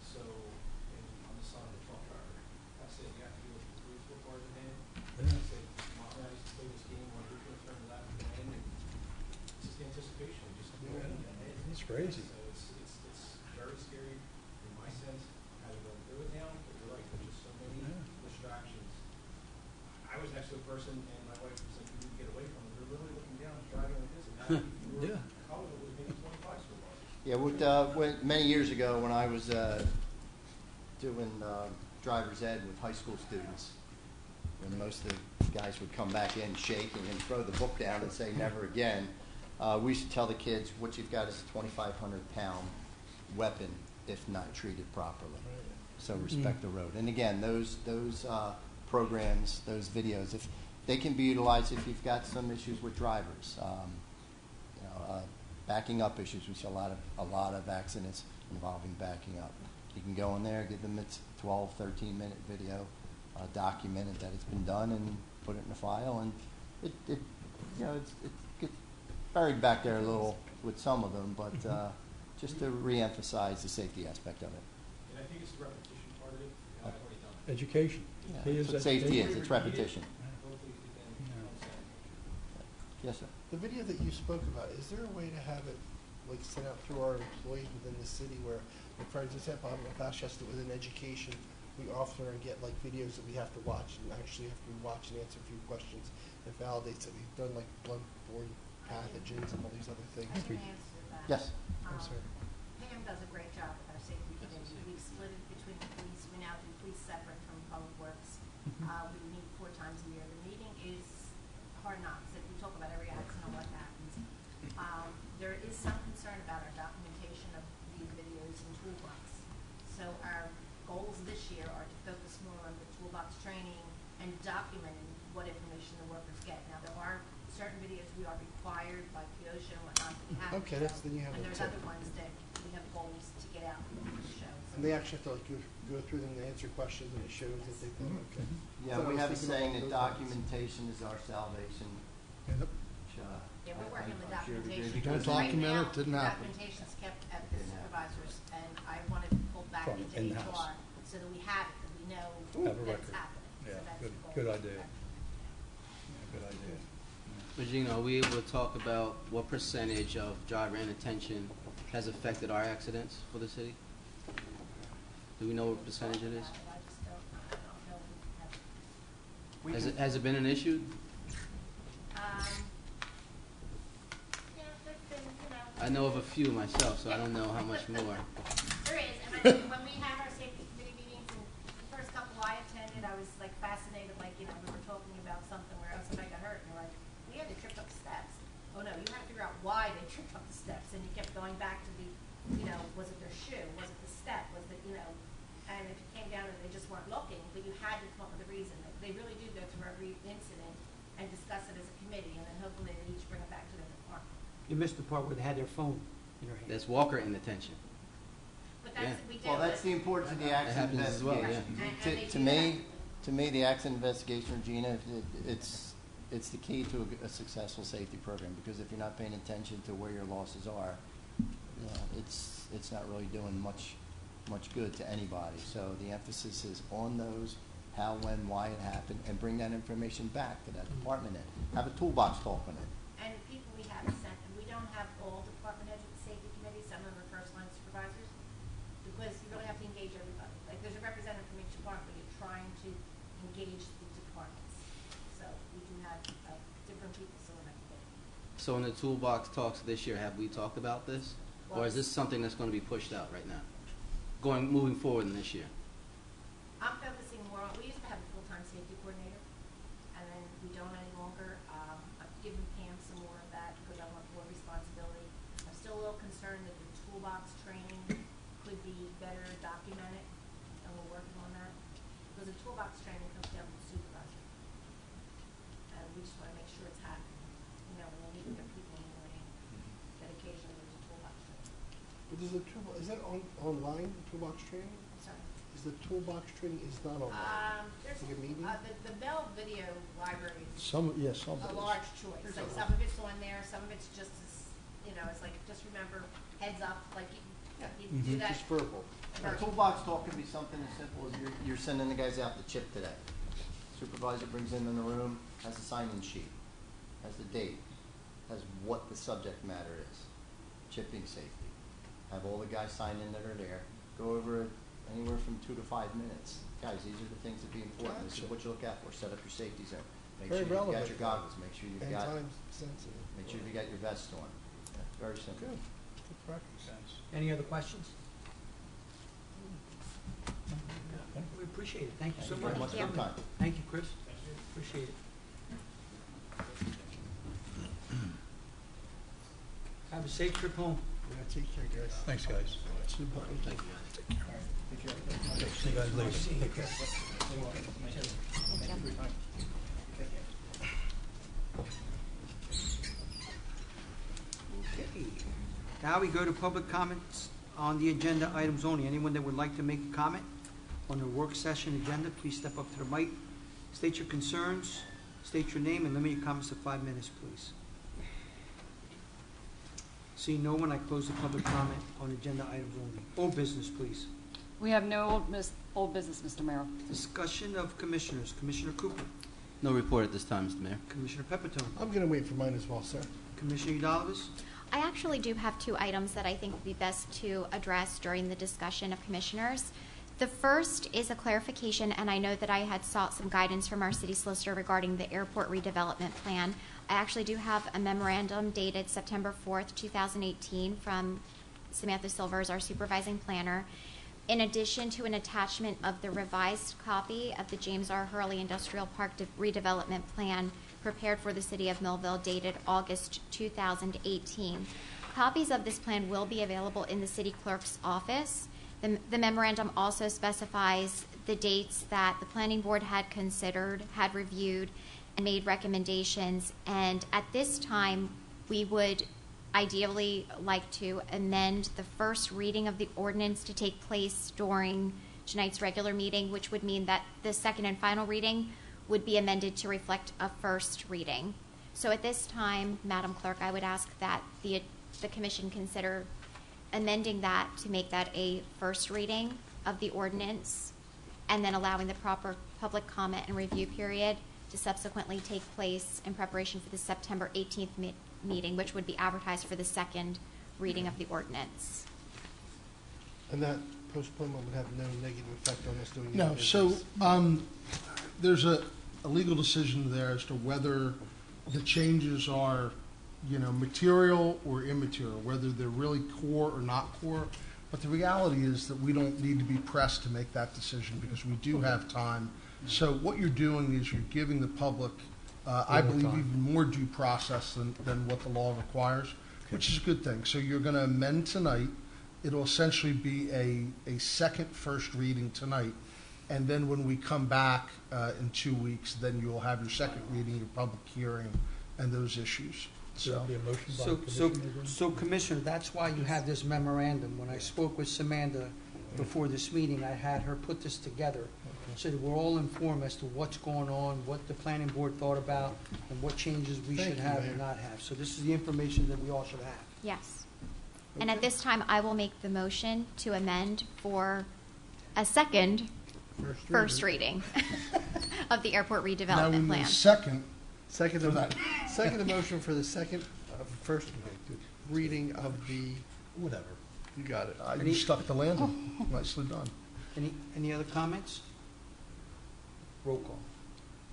So, and I'm the son of a truck driver. I said, you have to go to the police report in hand. Yeah. I said, Mom, I used to play this game when you're going to turn left and in, and it's just anticipation, just going ahead. It's crazy. So it's very scary in my sense, how to go through it now, but you're right, there's just so many distractions. I was next to a person and my wife was like, you need to get away from them. They're literally looking down, driving like this, and now you were, Yeah. how it was maybe 25 so far. Yeah, many years ago when I was doing driver's ed with high school students, when most of the guys would come back in shaking and throw the book down and say never again, we used to tell the kids what you've got is a 2,500-pound weapon if not treated properly. So respect the road. And again, those programs, those videos, if they can be utilized if you've got some issues with drivers. Backing up issues. We see a lot of accidents involving backing up. You can go in there, give them its 12, 13-minute video, document it that it's been done, and put it in a file. And it gets buried back there a little with some of them, but just to reemphasize the safety aspect of it. And I think it's the repetition part of it. I've already done it. Education. Yeah, Key that's is what safety education. is. It's repetition. Hopefully you can Yes, sir. The video that you spoke about, is there a way to have it like sent out through our employees within the city where, like, for example, I'm a Bathsheba within education, we often get like videos that we have to watch and actually have to watch and answer a few questions that validates that we've done like blood-borne pathogens and all these other things. I can answer that. Yes. I'm sorry. Pam does a great job with our safety committee. We've split it between the police. We now do police separate from public works. We meet 4 times a year. The meeting is hard knocks. We talk about every accident and what happens. There is some concern about our documentation of these videos in Toolbox. So our goals this year are to focus more on the Toolbox training and documenting what information the workers get. Now, there are certain videos we are required by POSHA and whatnot that we have to Okay, show. then you have And it there's too. other ones that we have goals to get out and show. So And they actually have to like go through them and answer questions and it shows that they've done okay. Yeah, So I we was have a thinking saying along that those lines. documentation is our salvation. Yep. Which, yeah, we're working on the I'm sure we do, documentation. because Don't Right document now, it, didn't happen. Documentation's kept at the Didn't happen. supervisors, and I wanted to pull back From into in-house. HR so that we have it, that we know Have a that it's record. happening. So Yeah, that's good- the goal. good idea. Yeah, good idea. Regina, are we able to talk about what percentage of driver inattention has affected our accidents for the city? Do we know what percentage it is? I just don't know. We have- Has it been an issue? Yeah, there's been, I know of a few myself, so I don't know how much more. when we have our safety committee meetings, and the first couple I attended, I was like fascinated, like, you know, we were talking about something where somebody got hurt, and they're like, yeah, they tripped up the steps. Oh no, you had to figure out why they tripped up the steps, and you kept going back to the, you know, was it their shoe, was it the step, was it, you know, and if it came down and they just weren't looking, but you had to come up with a reason. They really do go through every incident and discuss it as a committee, and then hopefully they each bring it back to their department. You missed the part where they had their phone in their hand. That's Walker inattention. But that's, Yeah. we do. Well, that's the importance of the accident happens as well, investigation. yeah. And they To do me, the accident investigation, Regina, it's the key to a successful safety program, because if you're not paying attention to where your losses are, you know, it's not really doing much good to anybody. So the emphasis is on those, how, when, why it happened, and bring that information back to that department head. Have a toolbox talk on it. And the people we have sent, and we don't have all department heads of the safety committee, some of them are first line supervisors, because you really have to engage everybody. Like, there's a representative from each department, but you're trying to engage the departments. So we do have different people still in that committee. So in the toolbox talks this year, have we talked about this? Or is this something that's going to be pushed out right now? Moving forward in this year? I'm focusing more on, we used to have a full-time safety coordinator, and then we don't any longer. I've given Pam some more of that because I want more responsibility. I'm still a little concerned that the toolbox training could be better documented, and we're working on that. Because the toolbox training comes down from the supervisor. And we just want to make sure it's happening. You know, when we're meeting their people in the morning, that occasionally there's a toolbox training. But is that online, toolbox training? I'm sorry. Is the toolbox training is not online? There's, Like a meeting? the Bell Video Library is Some a large choice. Like, some of it's on there, some of it's just, you know, it's like, just remember, heads up, like, you do that. Just verbal. A toolbox talk can be something as simple as you're sending the guys out to chip today. Supervisor brings in the room, has a sign-in sheet, has the date, has what the subject matter is, chipping safety. Have all the guys sign in that are there, go over it anywhere from 2 to 5 minutes. Guys, these are the things that be important. This is Gotcha. what you look out for. Set up your safety zone. Make Very sure you've got relevant. your goggles. Make sure you've And got time sensitive. your vest on. Yeah, very simple. Good. Good practice. Any other questions? We appreciate it. Thank you so Thank you very much. much for your time. Thank you, Chris. Appreciate it. Have a safe trip home. Yeah, take care, guys. Thanks, guys. Super. Thank you, guys. See you guys later. Take care. Okay. Now we go to public comments on the agenda items only. Anyone that would like to make a comment on the work session agenda, please step up to the mic. State your concerns, state your name, and limit your comments to 5 minutes, please. Seeing no one, I close the public comment on agenda items only. Old business, please. We have no old business, Mr. Mayor. Discussion of commissioners. Commissioner Cooper. No report at this time, Mr. Mayor. Commissioner Pepitone. I'm going to wait for mine as well, sir. Commissioner Udalvis. I actually do have 2 items that I think would be best to address during the discussion of commissioners. The first is a clarification, and I know that I had sought some guidance from our city solicitor regarding the airport redevelopment plan. I actually do have a memorandum dated September 4th, 2018 from Samantha Silvers, our supervising planner, in addition to an attachment of the revised copy of the James R. Hurley Industrial Park redevelopment plan prepared for the city of Millville dated August 2018. Copies of this plan will be available in the city clerk's office. The memorandum also specifies the dates that the planning board had considered, had reviewed, and made recommendations. And at this time, we would ideally like to amend the first reading of the ordinance to take place during tonight's regular meeting, which would mean that the second and final reading would be amended to reflect a first reading. So at this time, Madam Clerk, I would ask that the commission consider amending that to make that a first reading of the ordinance, and then allowing the proper public comment and review period to subsequently take place in preparation for the September 18th meeting, which would be advertised for the second reading of the ordinance. And that postponement would have no negative effect on us doing any No, business. so there's a legal decision there as to whether the changes are, material or immaterial, whether they're really core or not core. But the reality is that we don't need to be pressed to make that decision because we do have time. So what you're doing is you're giving the public, I more believe, time. even more due process than what the law requires, which is a good thing. So you're going to amend tonight. It'll essentially be a second first reading tonight. And then when we come back in 2 weeks, then you'll have your second reading, your public hearing, and those issues. So there'll be a motion by So, Commissioner again? so Commissioner, that's why you have this memorandum. When I spoke with Samantha before this meeting, I had her put this together so that we're all informed as to what's going on, what the planning board thought about, and what changes we Thank should you, have Mayor. and not have. So this is the information that we all should have. Yes. And at this time, I will make the motion to amend for a second first reading of the airport Now we redevelopment need a plan. second. Second, For that. second the motion for the second, first reading of the, Whatever. you got it. You stuck the landing. Nicely done. Any other comments? Roll call.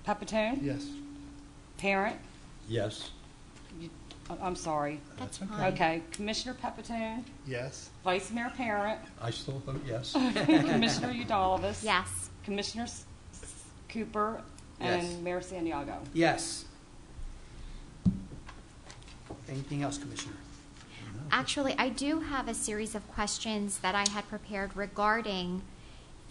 Pepitone? Yes. Parent? Yes. I'm sorry. That's fine. Okay, Commissioner Pepitone, Yes. Vice Mayor Parent, I still vote yes. Commissioner Udalvis. Yes. Commissioner Cooper, Yes. and Mayor Santiago. Yes. Anything else, Commissioner? Actually, I do have a series of questions that I had prepared regarding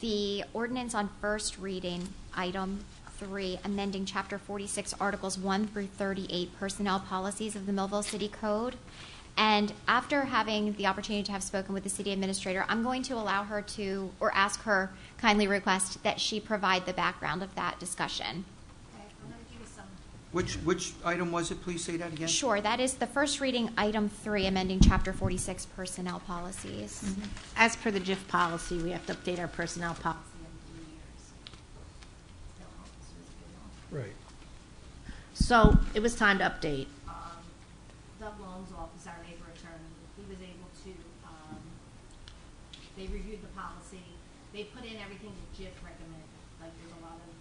the ordinance on first reading, item 3, amending Chapter 46, Articles 1 through 38, personnel policies of the Millville City Code. And after having the opportunity to have spoken with the city administrator, I'm going to allow her to, or ask her, kindly request that she provide the background of that discussion. Okay, I'm going to give you some. Which item was it? Please say that again. Sure, that is the first reading, item 3, amending Chapter 46, personnel policies. As per the GIF policy, we have to update our personnel policy. In 3 years. No, this was good. Right. So it was time to update. Doug Long's office, our neighbor attorney, he was able to, they reviewed the policy. They put in everything that JIF recommended. Like there's a lot of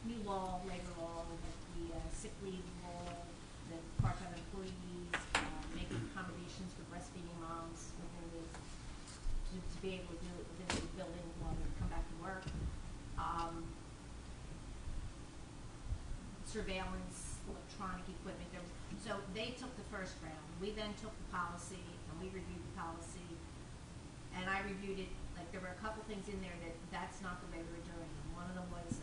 new law, labor law, like the sick leave law, the part-time employees, making accommodations for breastfeeding moms within the, to be able to do it within the building while they come back to work. Surveillance, electronic equipment. So they took the first round. We then took the policy and we reviewed the policy. And I reviewed it, like there were a couple things in there that's not the way we were doing it. One of them was,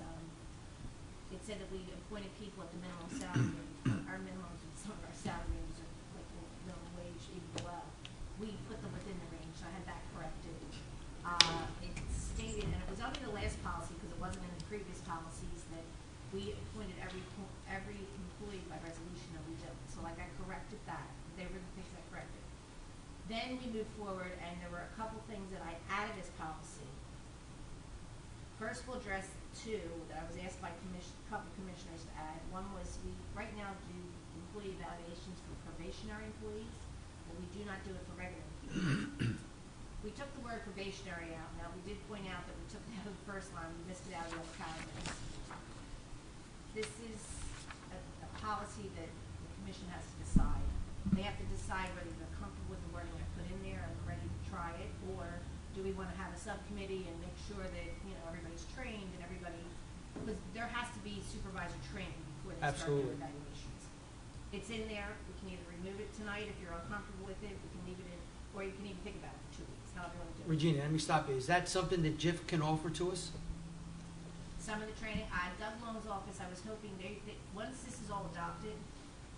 it said that we appointed people at the minimum salary range. Our minimums and some of our salary ranges are like the minimum wage even below. We put them within the range, so I had that corrected. It stated, and it was under the last policy because it wasn't in the previous policies, that we appointed every employee by resolution, and we didn't. So like I corrected that. They were the things I corrected. Then we moved forward, and there were a couple things that I added as policy. First, we'll address 2 that I was asked by a couple commissioners to add. One was we right now do employee evaluations for probationary employees, but we do not do it for regular employees. We took the word probationary out. Now, we did point out that we took it out of the first line. We missed it out of the other paragraphs. This is a policy that the commission has to decide. They have to decide whether they're comfortable with the wording I put in there and ready to try it, or do we want to have a subcommittee and make sure that, everybody's trained and everybody, because there has to be supervisor training before they start Absolutely. their evaluations. It's in there. We can either remove it tonight if you're uncomfortable with it, we can leave it in, or you can even think about it for 2 weeks, however you want to do it. Regina, let me stop you. Is that something that JIF can offer to us? Some of the training, Doug Long's office, I was hoping once this is all adopted,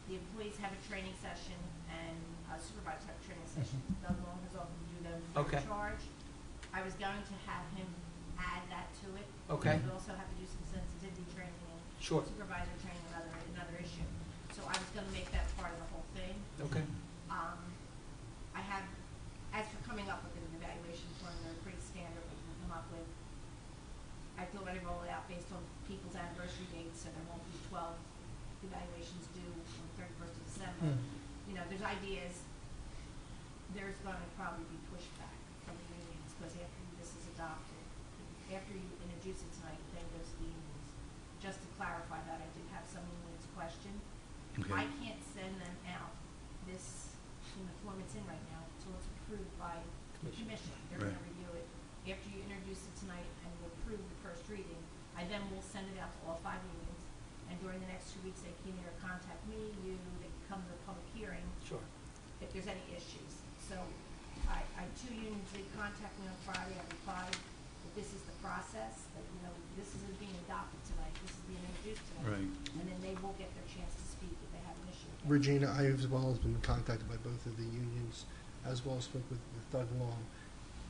the employees have a training session and supervisors have a training session. Doug Long has offered to do them free Okay. of charge. I was going to have him add that to it. Okay. We also have to do some sensitivity training and Sure. supervisor training, another issue. So I was going to make that part of the whole thing. Okay. I have, as for coming up with an evaluation form, they're pretty standard, we can come up with. I feel ready to roll it out based on people's anniversary dates, so there won't be 12 evaluations due on the 31st of December. There's ideas. There's going to probably be pushback from the unions, because after this is adopted, after you introduce it tonight, then goes to the unions. Just to clarify that, I did have some unions question. Okay. I can't send them out in the form it's in right now until it's approved by commission. They're Right. going to review it. After you introduce it tonight and you approve the first reading, I then will send it out to all 5 unions. And during the next 2 weeks, they can either contact me, you, they can come to the public hearing Sure. if there's any issues. So I 2 unions did contact me on Friday. I replied that this is the process, that, you know, this isn't being adopted tonight, this is being introduced tonight. Right. And then they will get their chance to speak if they have an issue. Regina, I as well has been contacted by both of the unions, as well as spoke with Doug Long.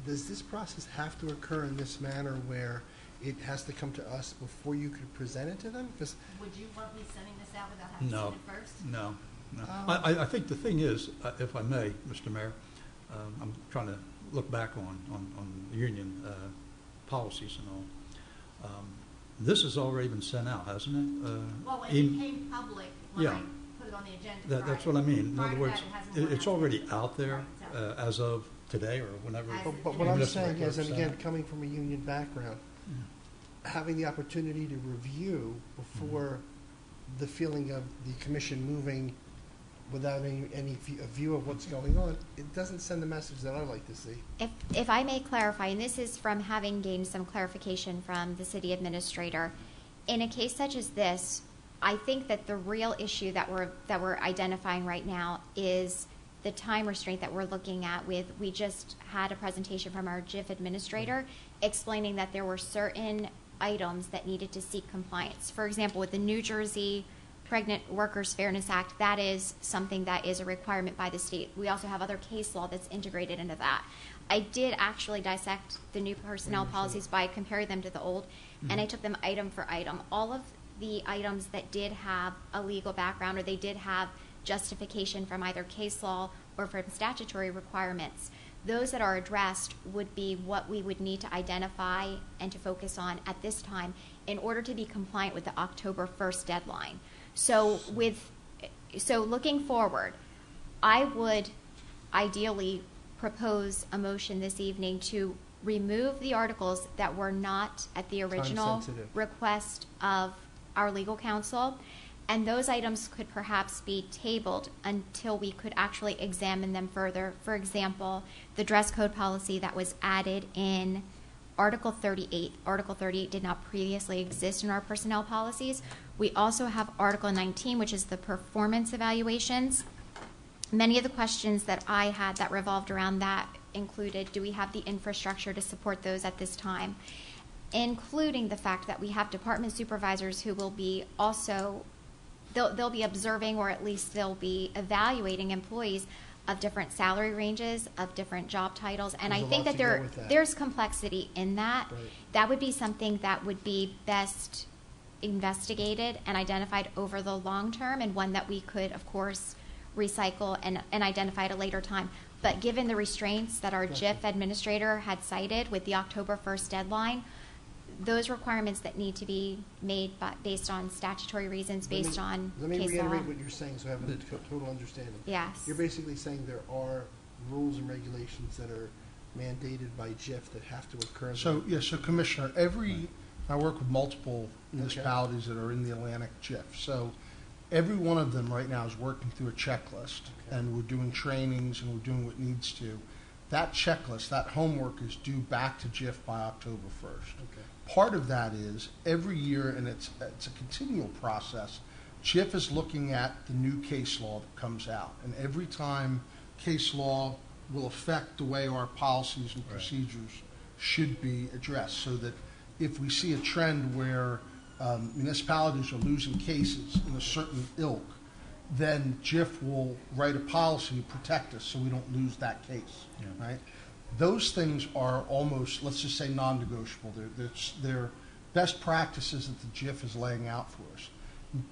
Does this process have to occur in this manner where it has to come to us before you could present it to them? Because Would you want me sending this out without having No, seen it first? no, no. Oh. I think the thing is, if I may, Mr. Mayor, I'm trying to look back on the union policies and all. This has already been sent out, hasn't it? Well, when it In- became public, when Yeah. I put it on the agenda That's Friday. what I mean. In Prior other to words, that, it hasn't gone it's out. already out there Right, it's out. as of today or whenever. As- But what I'm municipal saying is, and clerk again, sent it. coming from a union background, having the opportunity to review before the feeling of the commission moving without any view of what's going on, it doesn't send the message that I like to see. If I may clarify, and this is from having gained some clarification from the city administrator, in a case such as this, I think that the real issue that we're identifying right now is the time restraint that we're looking at we just had a presentation from our JIF administrator explaining that there were certain items that needed to seek compliance. For example, with the New Jersey Pregnant Workers Fairness Act, that is something that is a requirement by the state. We also have other case law that's integrated into that. I did actually dissect the new personnel policies by comparing them to the old, and I took them item for item. All of the items that did have a legal background or they did have justification from either case law or from statutory requirements, those that are addressed would be what we would need to identify and to focus on at this time in order to be compliant with the October 1st deadline. So looking forward, I would ideally propose a motion this evening to remove the articles that were not at the original Time-sensitive. request of our legal counsel, and those items could perhaps be tabled until we could actually examine them further. For example, the dress code policy that was added in Article 38. Article 38 did not previously exist in our personnel policies. We also have Article 19, which is the performance evaluations. Many of the questions that I had that revolved around that included, do we have the infrastructure to support those at this time? Including the fact that we have department supervisors who will be also, they'll be observing, or at least they'll be evaluating employees of different salary ranges, of different job titles, and There's I a think lot that to go with that. there's complexity in that. Right. That would be something that would be best investigated and identified over the long term, and one that we could, of course, recycle and identify at a later time. But given the restraints that our Gotcha. JIF administrator had cited with the October 1st deadline, those requirements that need to be made based on statutory reasons, based on Let me case law. reiterate what you're saying so I have a total understanding. Yes. You're basically saying there are rules and regulations that are mandated by JIF that have to occur. So Commissioner, I work with multiple municipalities that are in the Atlantic JIF. So every one of them right now is working through a checklist, and we're doing trainings and we're doing what needs to. That checklist, that homework is due back to JIF by October 1st. Okay. Part of that is every year, and it's a continual process, JIF is looking at the new case law that comes out. And every time case law will affect the way our policies and procedures should be addressed, so that if we see a trend where municipalities are losing cases in a certain ilk, then JIF will write a policy to protect us so we don't lose that case, right? Those things are almost, let's just say, non-negotiable. They're best practices that the JIF is laying out for us.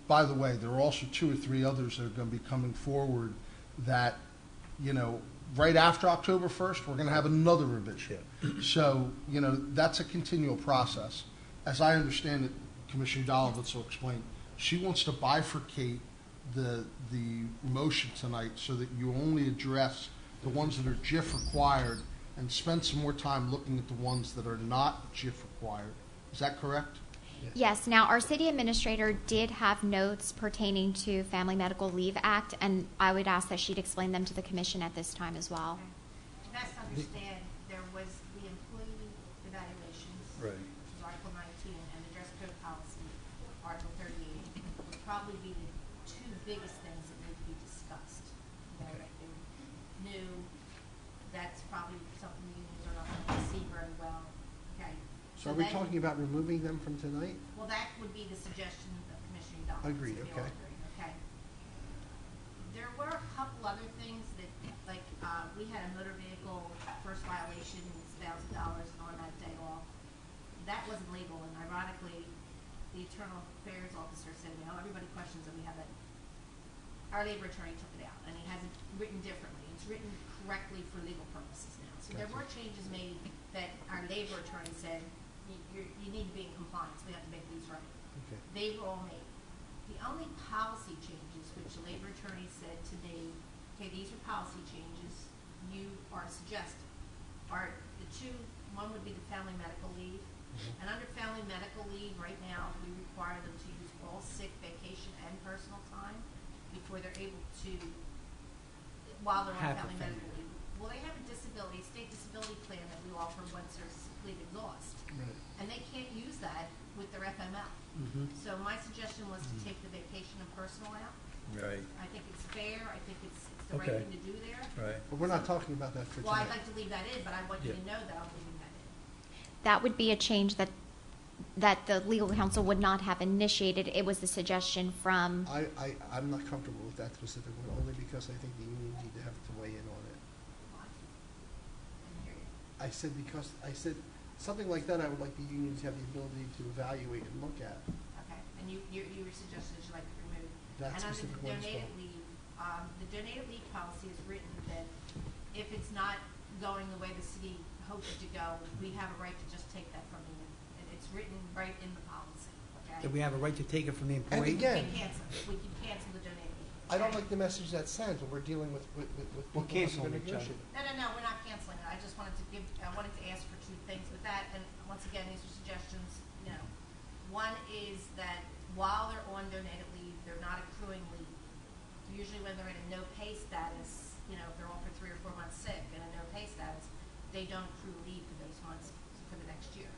By the way, there are also 2 or 3 others that are going to be coming forward that, right after October 1st, we're going to have another revision. So, that's a continual process. As I understand it, Commissioner Dolovitz will explain, she wants to bifurcate the motion tonight so that you only address the ones that are JIF required and spend some more time looking at the ones that are not JIF required. Is that correct? Yes. Now, our city administrator did have notes pertaining to Family Medical Leave Act, and I would ask that she'd explain them to the commission at this time as well. Best understand probably be the two biggest things that need to be discussed. You know, like they're new, that's probably something the unions are not going to see very well. Okay. So are we talking about removing them from tonight? Well, that would be the suggestion of Commissioner Dodd. Agreed, okay. Okay. There were a couple other things that, like, we had a motor vehicle first violation, it's $1,000 on that day off. That wasn't legal, and ironically, the Internal Affairs Officer said, you know, everybody questions that we have that. Our labor attorney took it out, and he has it written differently. It's written correctly for legal purposes now. So there were changes made that our labor attorney said, you need to be in compliance. We have to make these right. Okay. They were all made. The only policy changes, which the labor attorney said to me, okay, these are policy changes you are suggesting, are the two, one would be the family medical leave. And under family medical leave, right now, we require them to use all sick, vacation, and personal time before they're able to, while they're on family medical leave. Well, they have a disability, state disability plan that we offer once their sick leave exhausts. Right. And they can't use that with their FML. So my suggestion was to take the vacation and personal out. Right, I think it's fair, I think it's the right Okay. thing to do there. right. But we're not talking about that for Well, I'd tonight. like to leave that in, but I want you to Yeah. know that I'm leaving that in. That would be a change that the legal counsel would not have initiated. It was the suggestion from, I'm not comfortable with that specific one, only because I think the unions need to have to weigh in on it. Why? Didn't hear you. I said something like that, I would like the unions to have the ability to evaluate and look at. Okay, and you were suggesting that you like to remove. That And under specific the one as donated well. leave, the donated leave policy is written that if it's not going the way the city hopes it to go, we have a right to just take that from the union. And it's written right in the policy, okay? Do we have a right to take it from the And employee? again, We can cancel the donated leave. I don't okay? like the message that sends when we're dealing with We're people who are canceling it, Joe. negotiating. No, we're not canceling it. I just wanted to ask for two things with that, and once again, these are suggestions, you know. One is that while they're on donated leave, they're not accruing leave. Usually when they're in a no pay status, you know, if they're off for 3 or 4 months sick in a no pay status, they don't accrue leave for those months for the next year.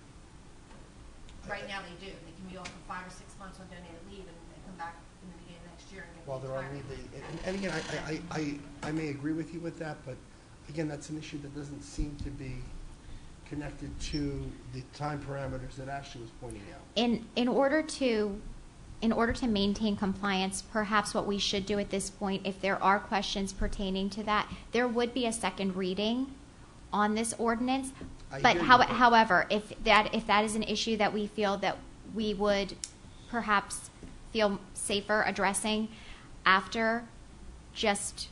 Right now they do. They can be off for 5 or 6 months on donated leave and they come back in the beginning of next year and get While they're on retirement. leave, and again, I may agree with you with that, but again, that's an issue that doesn't seem to be connected to the time parameters that Ashley was pointing out. in order to maintain compliance, perhaps what we should do at this point, if there are questions pertaining to that, there would be a second reading on this ordinance. I But hear you, however, if that is an issue that we feel that we would perhaps feel safer addressing after just,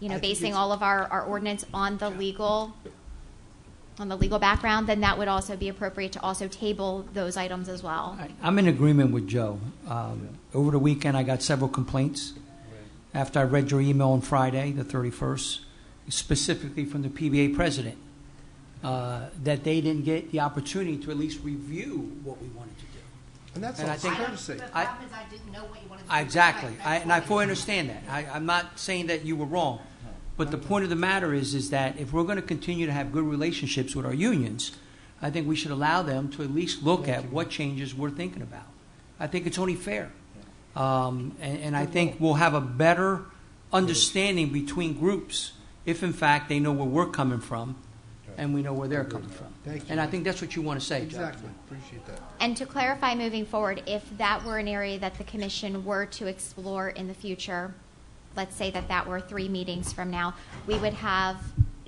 I think basing it's- all of our ordinance on the legal background, then that would also be appropriate to also table those items as well. I'm in agreement with Joe. Over the weekend, I got several complaints after I read your email on Friday, the 31st, specifically from the PBA president, that they didn't get the opportunity to at least review what we wanted to do. And that's And I all think- courtesy. The problem is I didn't know what you wanted to do. Exactly, That's and I why- fully understand that. I'm not saying that you were wrong, but the point of the matter is that if we're going to continue to have good relationships with our unions, I think we should allow them to at least look at what changes we're thinking about. I think it's only fair, and I think we'll have a better understanding between groups if, in fact, they know where we're coming from, and we know where they're coming from. Thank you. And I think that's what you want to say, Joe. Exactly, appreciate that. And to clarify moving forward, if that were an area that the commission were to explore in the future, let's say that were 3 meetings from now, we would have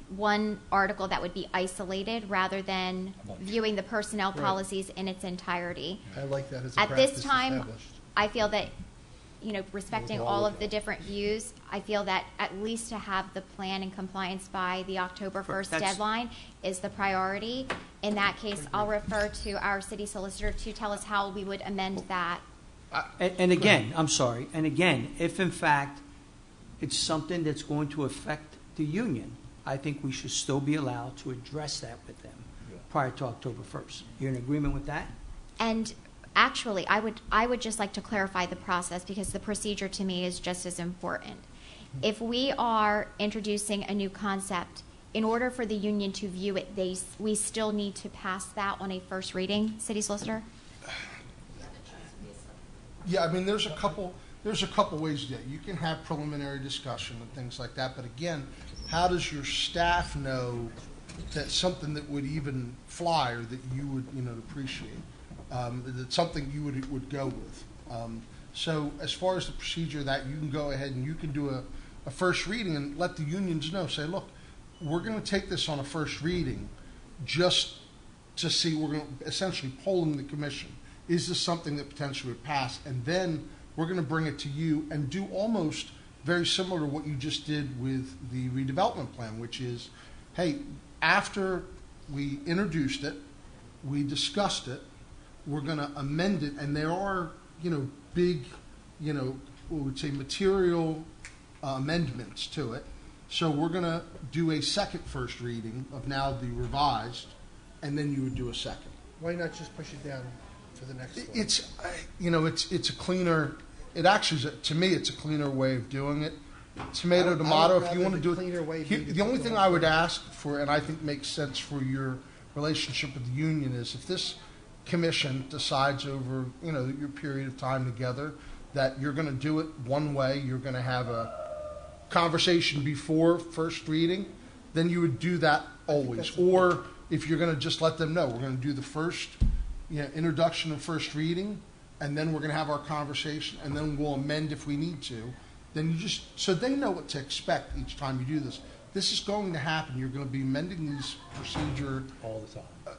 one article that would be isolated rather than viewing the personnel Right. policies in its entirety. I like that as a At practice this time, established. I feel that, respecting With all all of the different views, I feel that at least to have the plan in compliance by the October 1st That's- deadline is the priority. In that case, I'll refer to our city solicitor to tell us how we would amend that. And again, I'm sorry, and again, if in fact it's something that's going to affect the union, I think we should still be allowed to address that with them prior to October 1st. You're in agreement with that? And actually, I would just like to clarify the process because the procedure to me is just as important. If we are introducing a new concept, in order for the union to view it, we still need to pass that on a first reading, City Solicitor? Yeah, I mean, there's a couple there's a couple ways to do it. You can have preliminary discussion and things like that, but again, how does your staff know that something that would even fly or that you would, appreciate, that's something you would go with? So as far as the procedure of that, you can go ahead and you can do a first reading and let the unions know. Say, look, we're going to take this on a first reading just to see, we're going to essentially polling the commission. Is this something that potentially would pass? And then we're going to bring it to you and do almost very similar to what you just did with the redevelopment plan, which is, hey, after we introduced it, we discussed it, we're going to amend it, and there are, big, we would say material amendments to it. So we're going to do a second first reading of now the revised, and then you would do a second. Why not just push it down for the next one? It's a cleaner. It actually is to me, it's a cleaner way of doing it. Tomato, I would tomato. If rather you want to the do cleaner way it, be to the only put thing the I whole would thing. ask for, and I think makes sense for your relationship with the union, is if this commission decides over your period of time together that you're going to do it one way, you're going to have a conversation before first reading, then you would do that always. Or if you're going to just let them know, we're going to do the first introduction and first reading, and then we're going to have our conversation, and then we'll amend if we need to. Then you just, so they know what to expect each time you do this. This is going to happen. You're going to be amending these procedure All the time.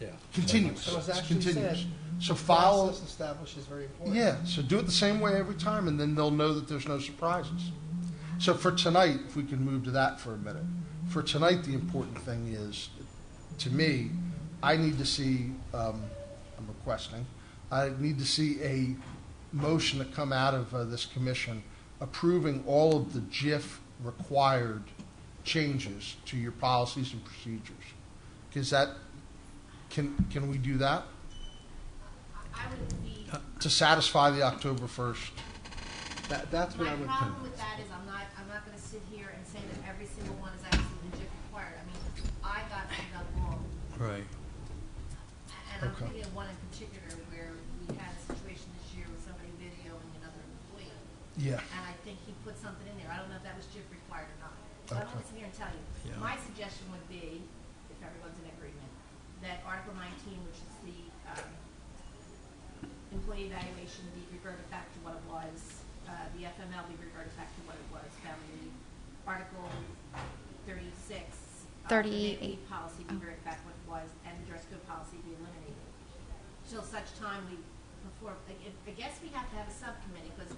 Yeah. continuous. So it's It's actually continuous. said, So the follow. process established is very important. Yeah, so do it the same way every time, and then they'll know that there's no surprises. So for tonight, if we can move to that for a minute. For tonight, the important thing is, to me, I need to see, I'm requesting, I need to see a motion to come out of this commission approving all of the JIF required changes to your policies and procedures. Because that, can we do that? I would be, To satisfy the October 1st. That's what my I would. problem with that is I'm not gonna sit here and say that every single one is absolutely JIF required. I mean, I got some done wrong. Right. And I'm Okay. thinking of one in particular where we had a situation this year with somebody videoing another employee. Yeah. And I think he put something in there. I don't know if that was JIF required or not. So I'm Okay. gonna sit here and tell you. Yeah. My suggestion would be, if everyone's in agreement, that Article 19, which is the employee evaluation, be reverted back to what it was. The FML be reverted back to what it was. Family leave. Article 36. The 38. leave policy be reverted back what it was, and the dress code policy be eliminated. Till such time we perform. I guess we have to have a subcommittee because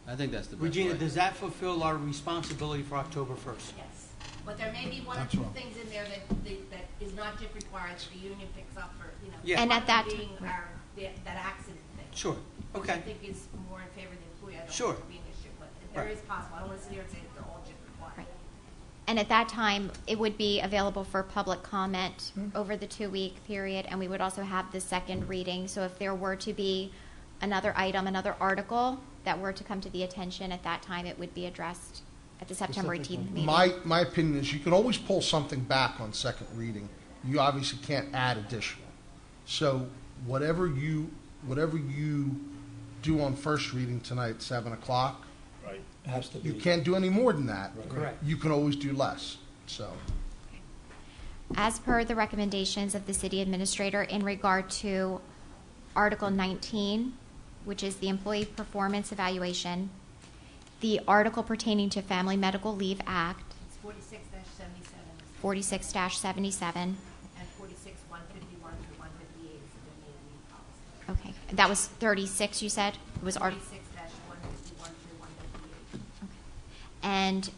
I think that's the best Regina, way. does that fulfill our responsibility for October 1st? yes, but there may be one or That's two wrong. things in there that is not JIF required that the union picks up for Yeah. And one at that being time- that accident thing. Sure, Which I okay. think is more in favor of the employee. I don't Sure. want it to be an issue, but there Right. is possible. I don't want to sit here and say that they're all JIF required. Right. And at that time, it would be available for public comment over the 2-week period, and we would also have the second reading. So if there were to be another item, another article that were to come to the attention at that time, it would be addressed at the September 18th meeting. My opinion is you can always pull something back on second reading. You obviously can't add additional. So whatever you do on first reading tonight, 7 o'clock, Right. Has to be. you can't do any more than that. Right. Correct. You can always do less. So As per the recommendations of the city administrator in regard to Article 19, which is the employee performance evaluation, the article pertaining to Family Medical Leave Act, It's 46-77 46-77. and 46-151 through 158 is the domain leave policy. Okay, that was 36, you said? It was Art. 46-151 through 158. And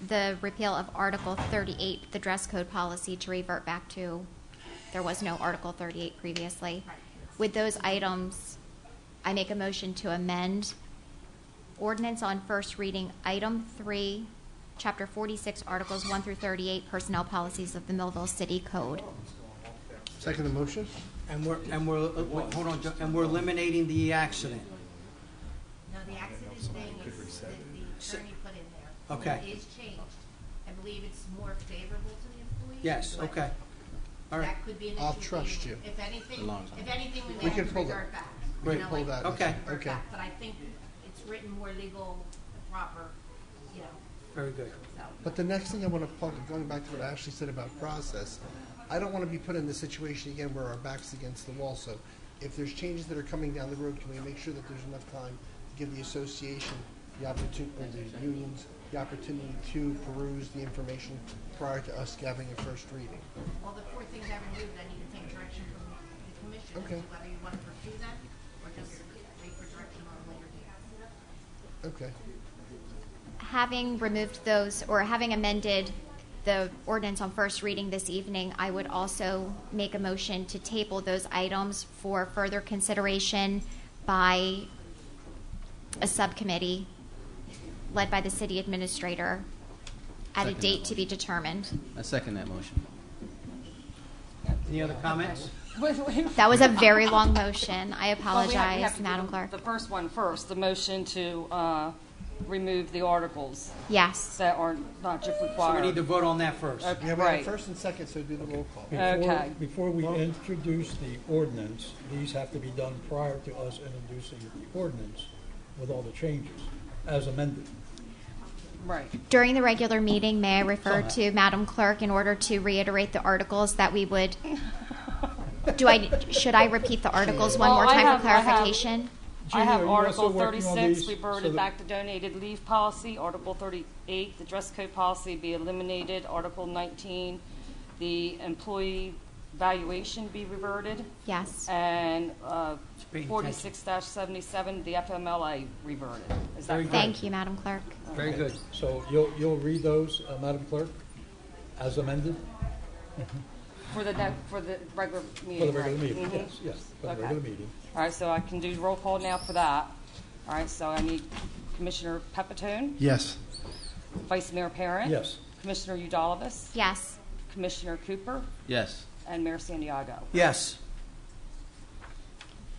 the repeal of Article 38, the dress code policy, to revert back to, there was no Article 38 previously. Right. With those items, I make a motion to amend ordinance on first reading, Item 3, Chapter 46, Articles 1 through 38, Personnel Policies of the Millville City Code. Second the motion? And we're hold on, Joe, and we're eliminating the accident. Now, the accident thing is that the attorney put in there. Okay. It is changed. I believe it's more favorable to the employee. Yes, but okay. All right. That could be an issue. I'll trust you. If anything, As long as we may We have can to pull that. revert back. Great. You know, Pull like, that. Okay. revert Okay. back. But I think it's written, more legal, proper, you know, Very good. so. But the next thing I want to plug, going back to what Ashley said about process, I don't want to be put in the situation again where our back's against the wall. So if there's changes that are coming down the road, can we make sure that there's enough time to give the association the opportunity, or the unions, the opportunity to peruse the information prior to us having a first reading? Well, the 4 things I removed, I need to take direction from the commission as Okay. to whether you want to pursue them or just wait for direction on a later date. Okay. Having removed those or having amended the ordinance on first reading this evening, I would also make a motion to table those items for further consideration by a subcommittee led by the city administrator at a Second date that to be determined. I second that motion. Any other comments? That was a very long motion. I Well, we apologize, have to do Madam Clerk. The first one first, the motion to remove the articles Yes. that are not just So required. we need to vote on that first. Okay, Yeah, we have right. first and second, so do the roll call. Okay. Before we introduce the ordinance, these have to be done prior to us introducing the ordinance with all the changes as amended. Right. During the regular meeting, may I refer to Madam Clerk in order to reiterate the articles that we would, should I repeat the articles one Well, more I time have- for I have- clarification? I have Gina, are you also Article working on 36, these reverted so that- back to donated leave policy. Article 38, the dress code policy be eliminated. Article 19, the employee valuation be reverted. Yes. And paying 46-77, the FMLA reverted. Is that Very correct? Thank you, Madam Clerk. Very good. So you'll read those, Madam Clerk, as amended? For the regular meeting, For the regular right? meeting, Mhm. yes, for the Okay. regular meeting. All right, so I can do roll call now for that. All right, so I need Commissioner Pepitone, Yes. Vice Mayor Parent. Yes. Commissioner Udalvis, Yes. Commissioner Cooper, Yes. and Mayor Santiago. Yes.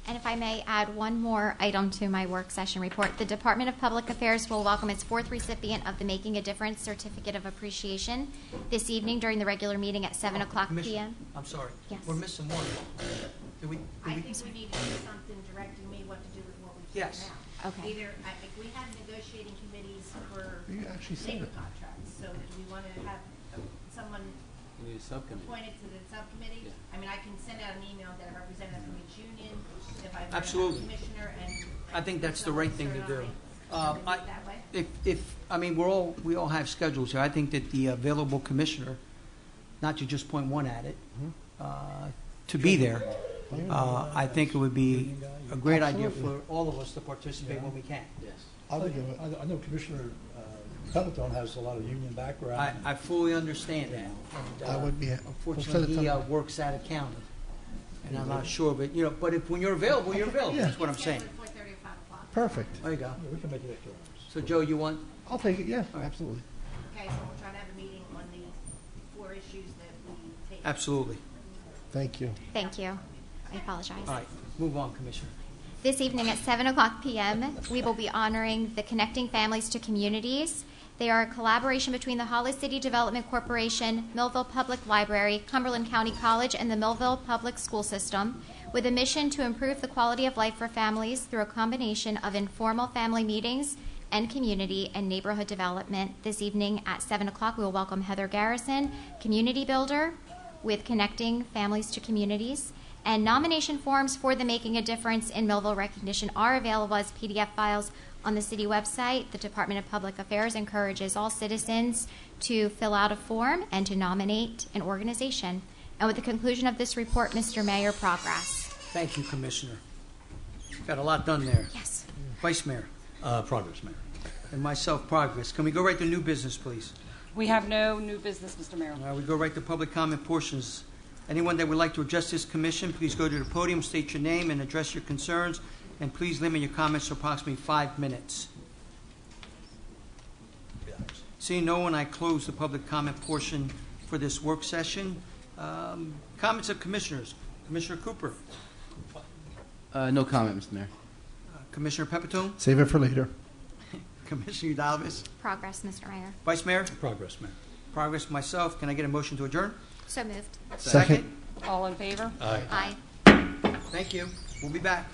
And if I may add one more item to my work session report, the Department of Public Affairs will welcome its 4th recipient of the Making a Difference Certificate of Appreciation this evening during the regular meeting at 7 o'clock Commissioner, p.m. I'm sorry. Yes. We're missing one. I think we need to do something directing me what to do with what we've Yes. taken out. Okay. Either, we have negotiating committees for You actually said labor it. contracts, so do we want to have someone We need a subcommittee. appointed to the subcommittee? Yeah. I mean, I can send out an email that a representative from each union, if I have a Absolutely. commissioner and. I think that's the right thing to do. That way? I mean, we all have schedules here. I think that the available commissioner, not to just point one at it, to be there, I think it would be a great idea for all of us to participate when we can. Yes. I would do it. I know Commissioner Pepitone has a lot of union background. I fully understand that. And, I would be. Unfortunately, he works out of county, and I'm not sure, but, but when you're available, you're available. Yeah. That's what I'm saying. 4:30 or 5 o'clock. Perfect. There you go. Yeah, we can make it after hours. So, Joe, you want? I'll take it, yeah, absolutely. Okay, so we'll try to have a meeting on the 4 issues that we take. Absolutely. Thank you. Thank you. I apologize. All right, move on, Commissioner. This evening at 7 o'clock p.m., we will be honoring the Connecting Families to Communities. They are a collaboration between the Hollis City Development Corporation, Millville Public Library, Cumberland County College, and the Millville Public School System, with a mission to improve the quality of life for families through a combination of informal family meetings and community and neighborhood development. This evening at 7 o'clock, we will welcome Heather Garrison, community builder with Connecting Families to Communities. And nomination forms for the Making a Difference in Millville recognition are available as PDF files on the city website. The Department of Public Affairs encourages all citizens to fill out a form and to nominate an organization. And with the conclusion of this report, Mr. Mayor, progress. Thank you, Commissioner. Got a lot done there. Yes. Vice Mayor. Progress, Mayor. And myself, progress. Can we go right to new business, please? We have no new business, Mr. Mayor. We go right to public comment portions. Anyone that would like to address this commission, please go to the podium, state your name, and address your concerns, and please limit your comments to approximately 5 minutes. Seeing no one, I close the public comment portion for this work session. Comments of commissioners. Commissioner Cooper. No comment, Mr. Mayor. Commissioner Pepitone. Save it for later. Commissioner Udalvis. Progress, Mr. Mayor. Vice Mayor. Progress, Mayor. Progress myself. Can I get a motion to adjourn? So moved. Second. All in favor? Aye. Aye. Thank you. We'll be back.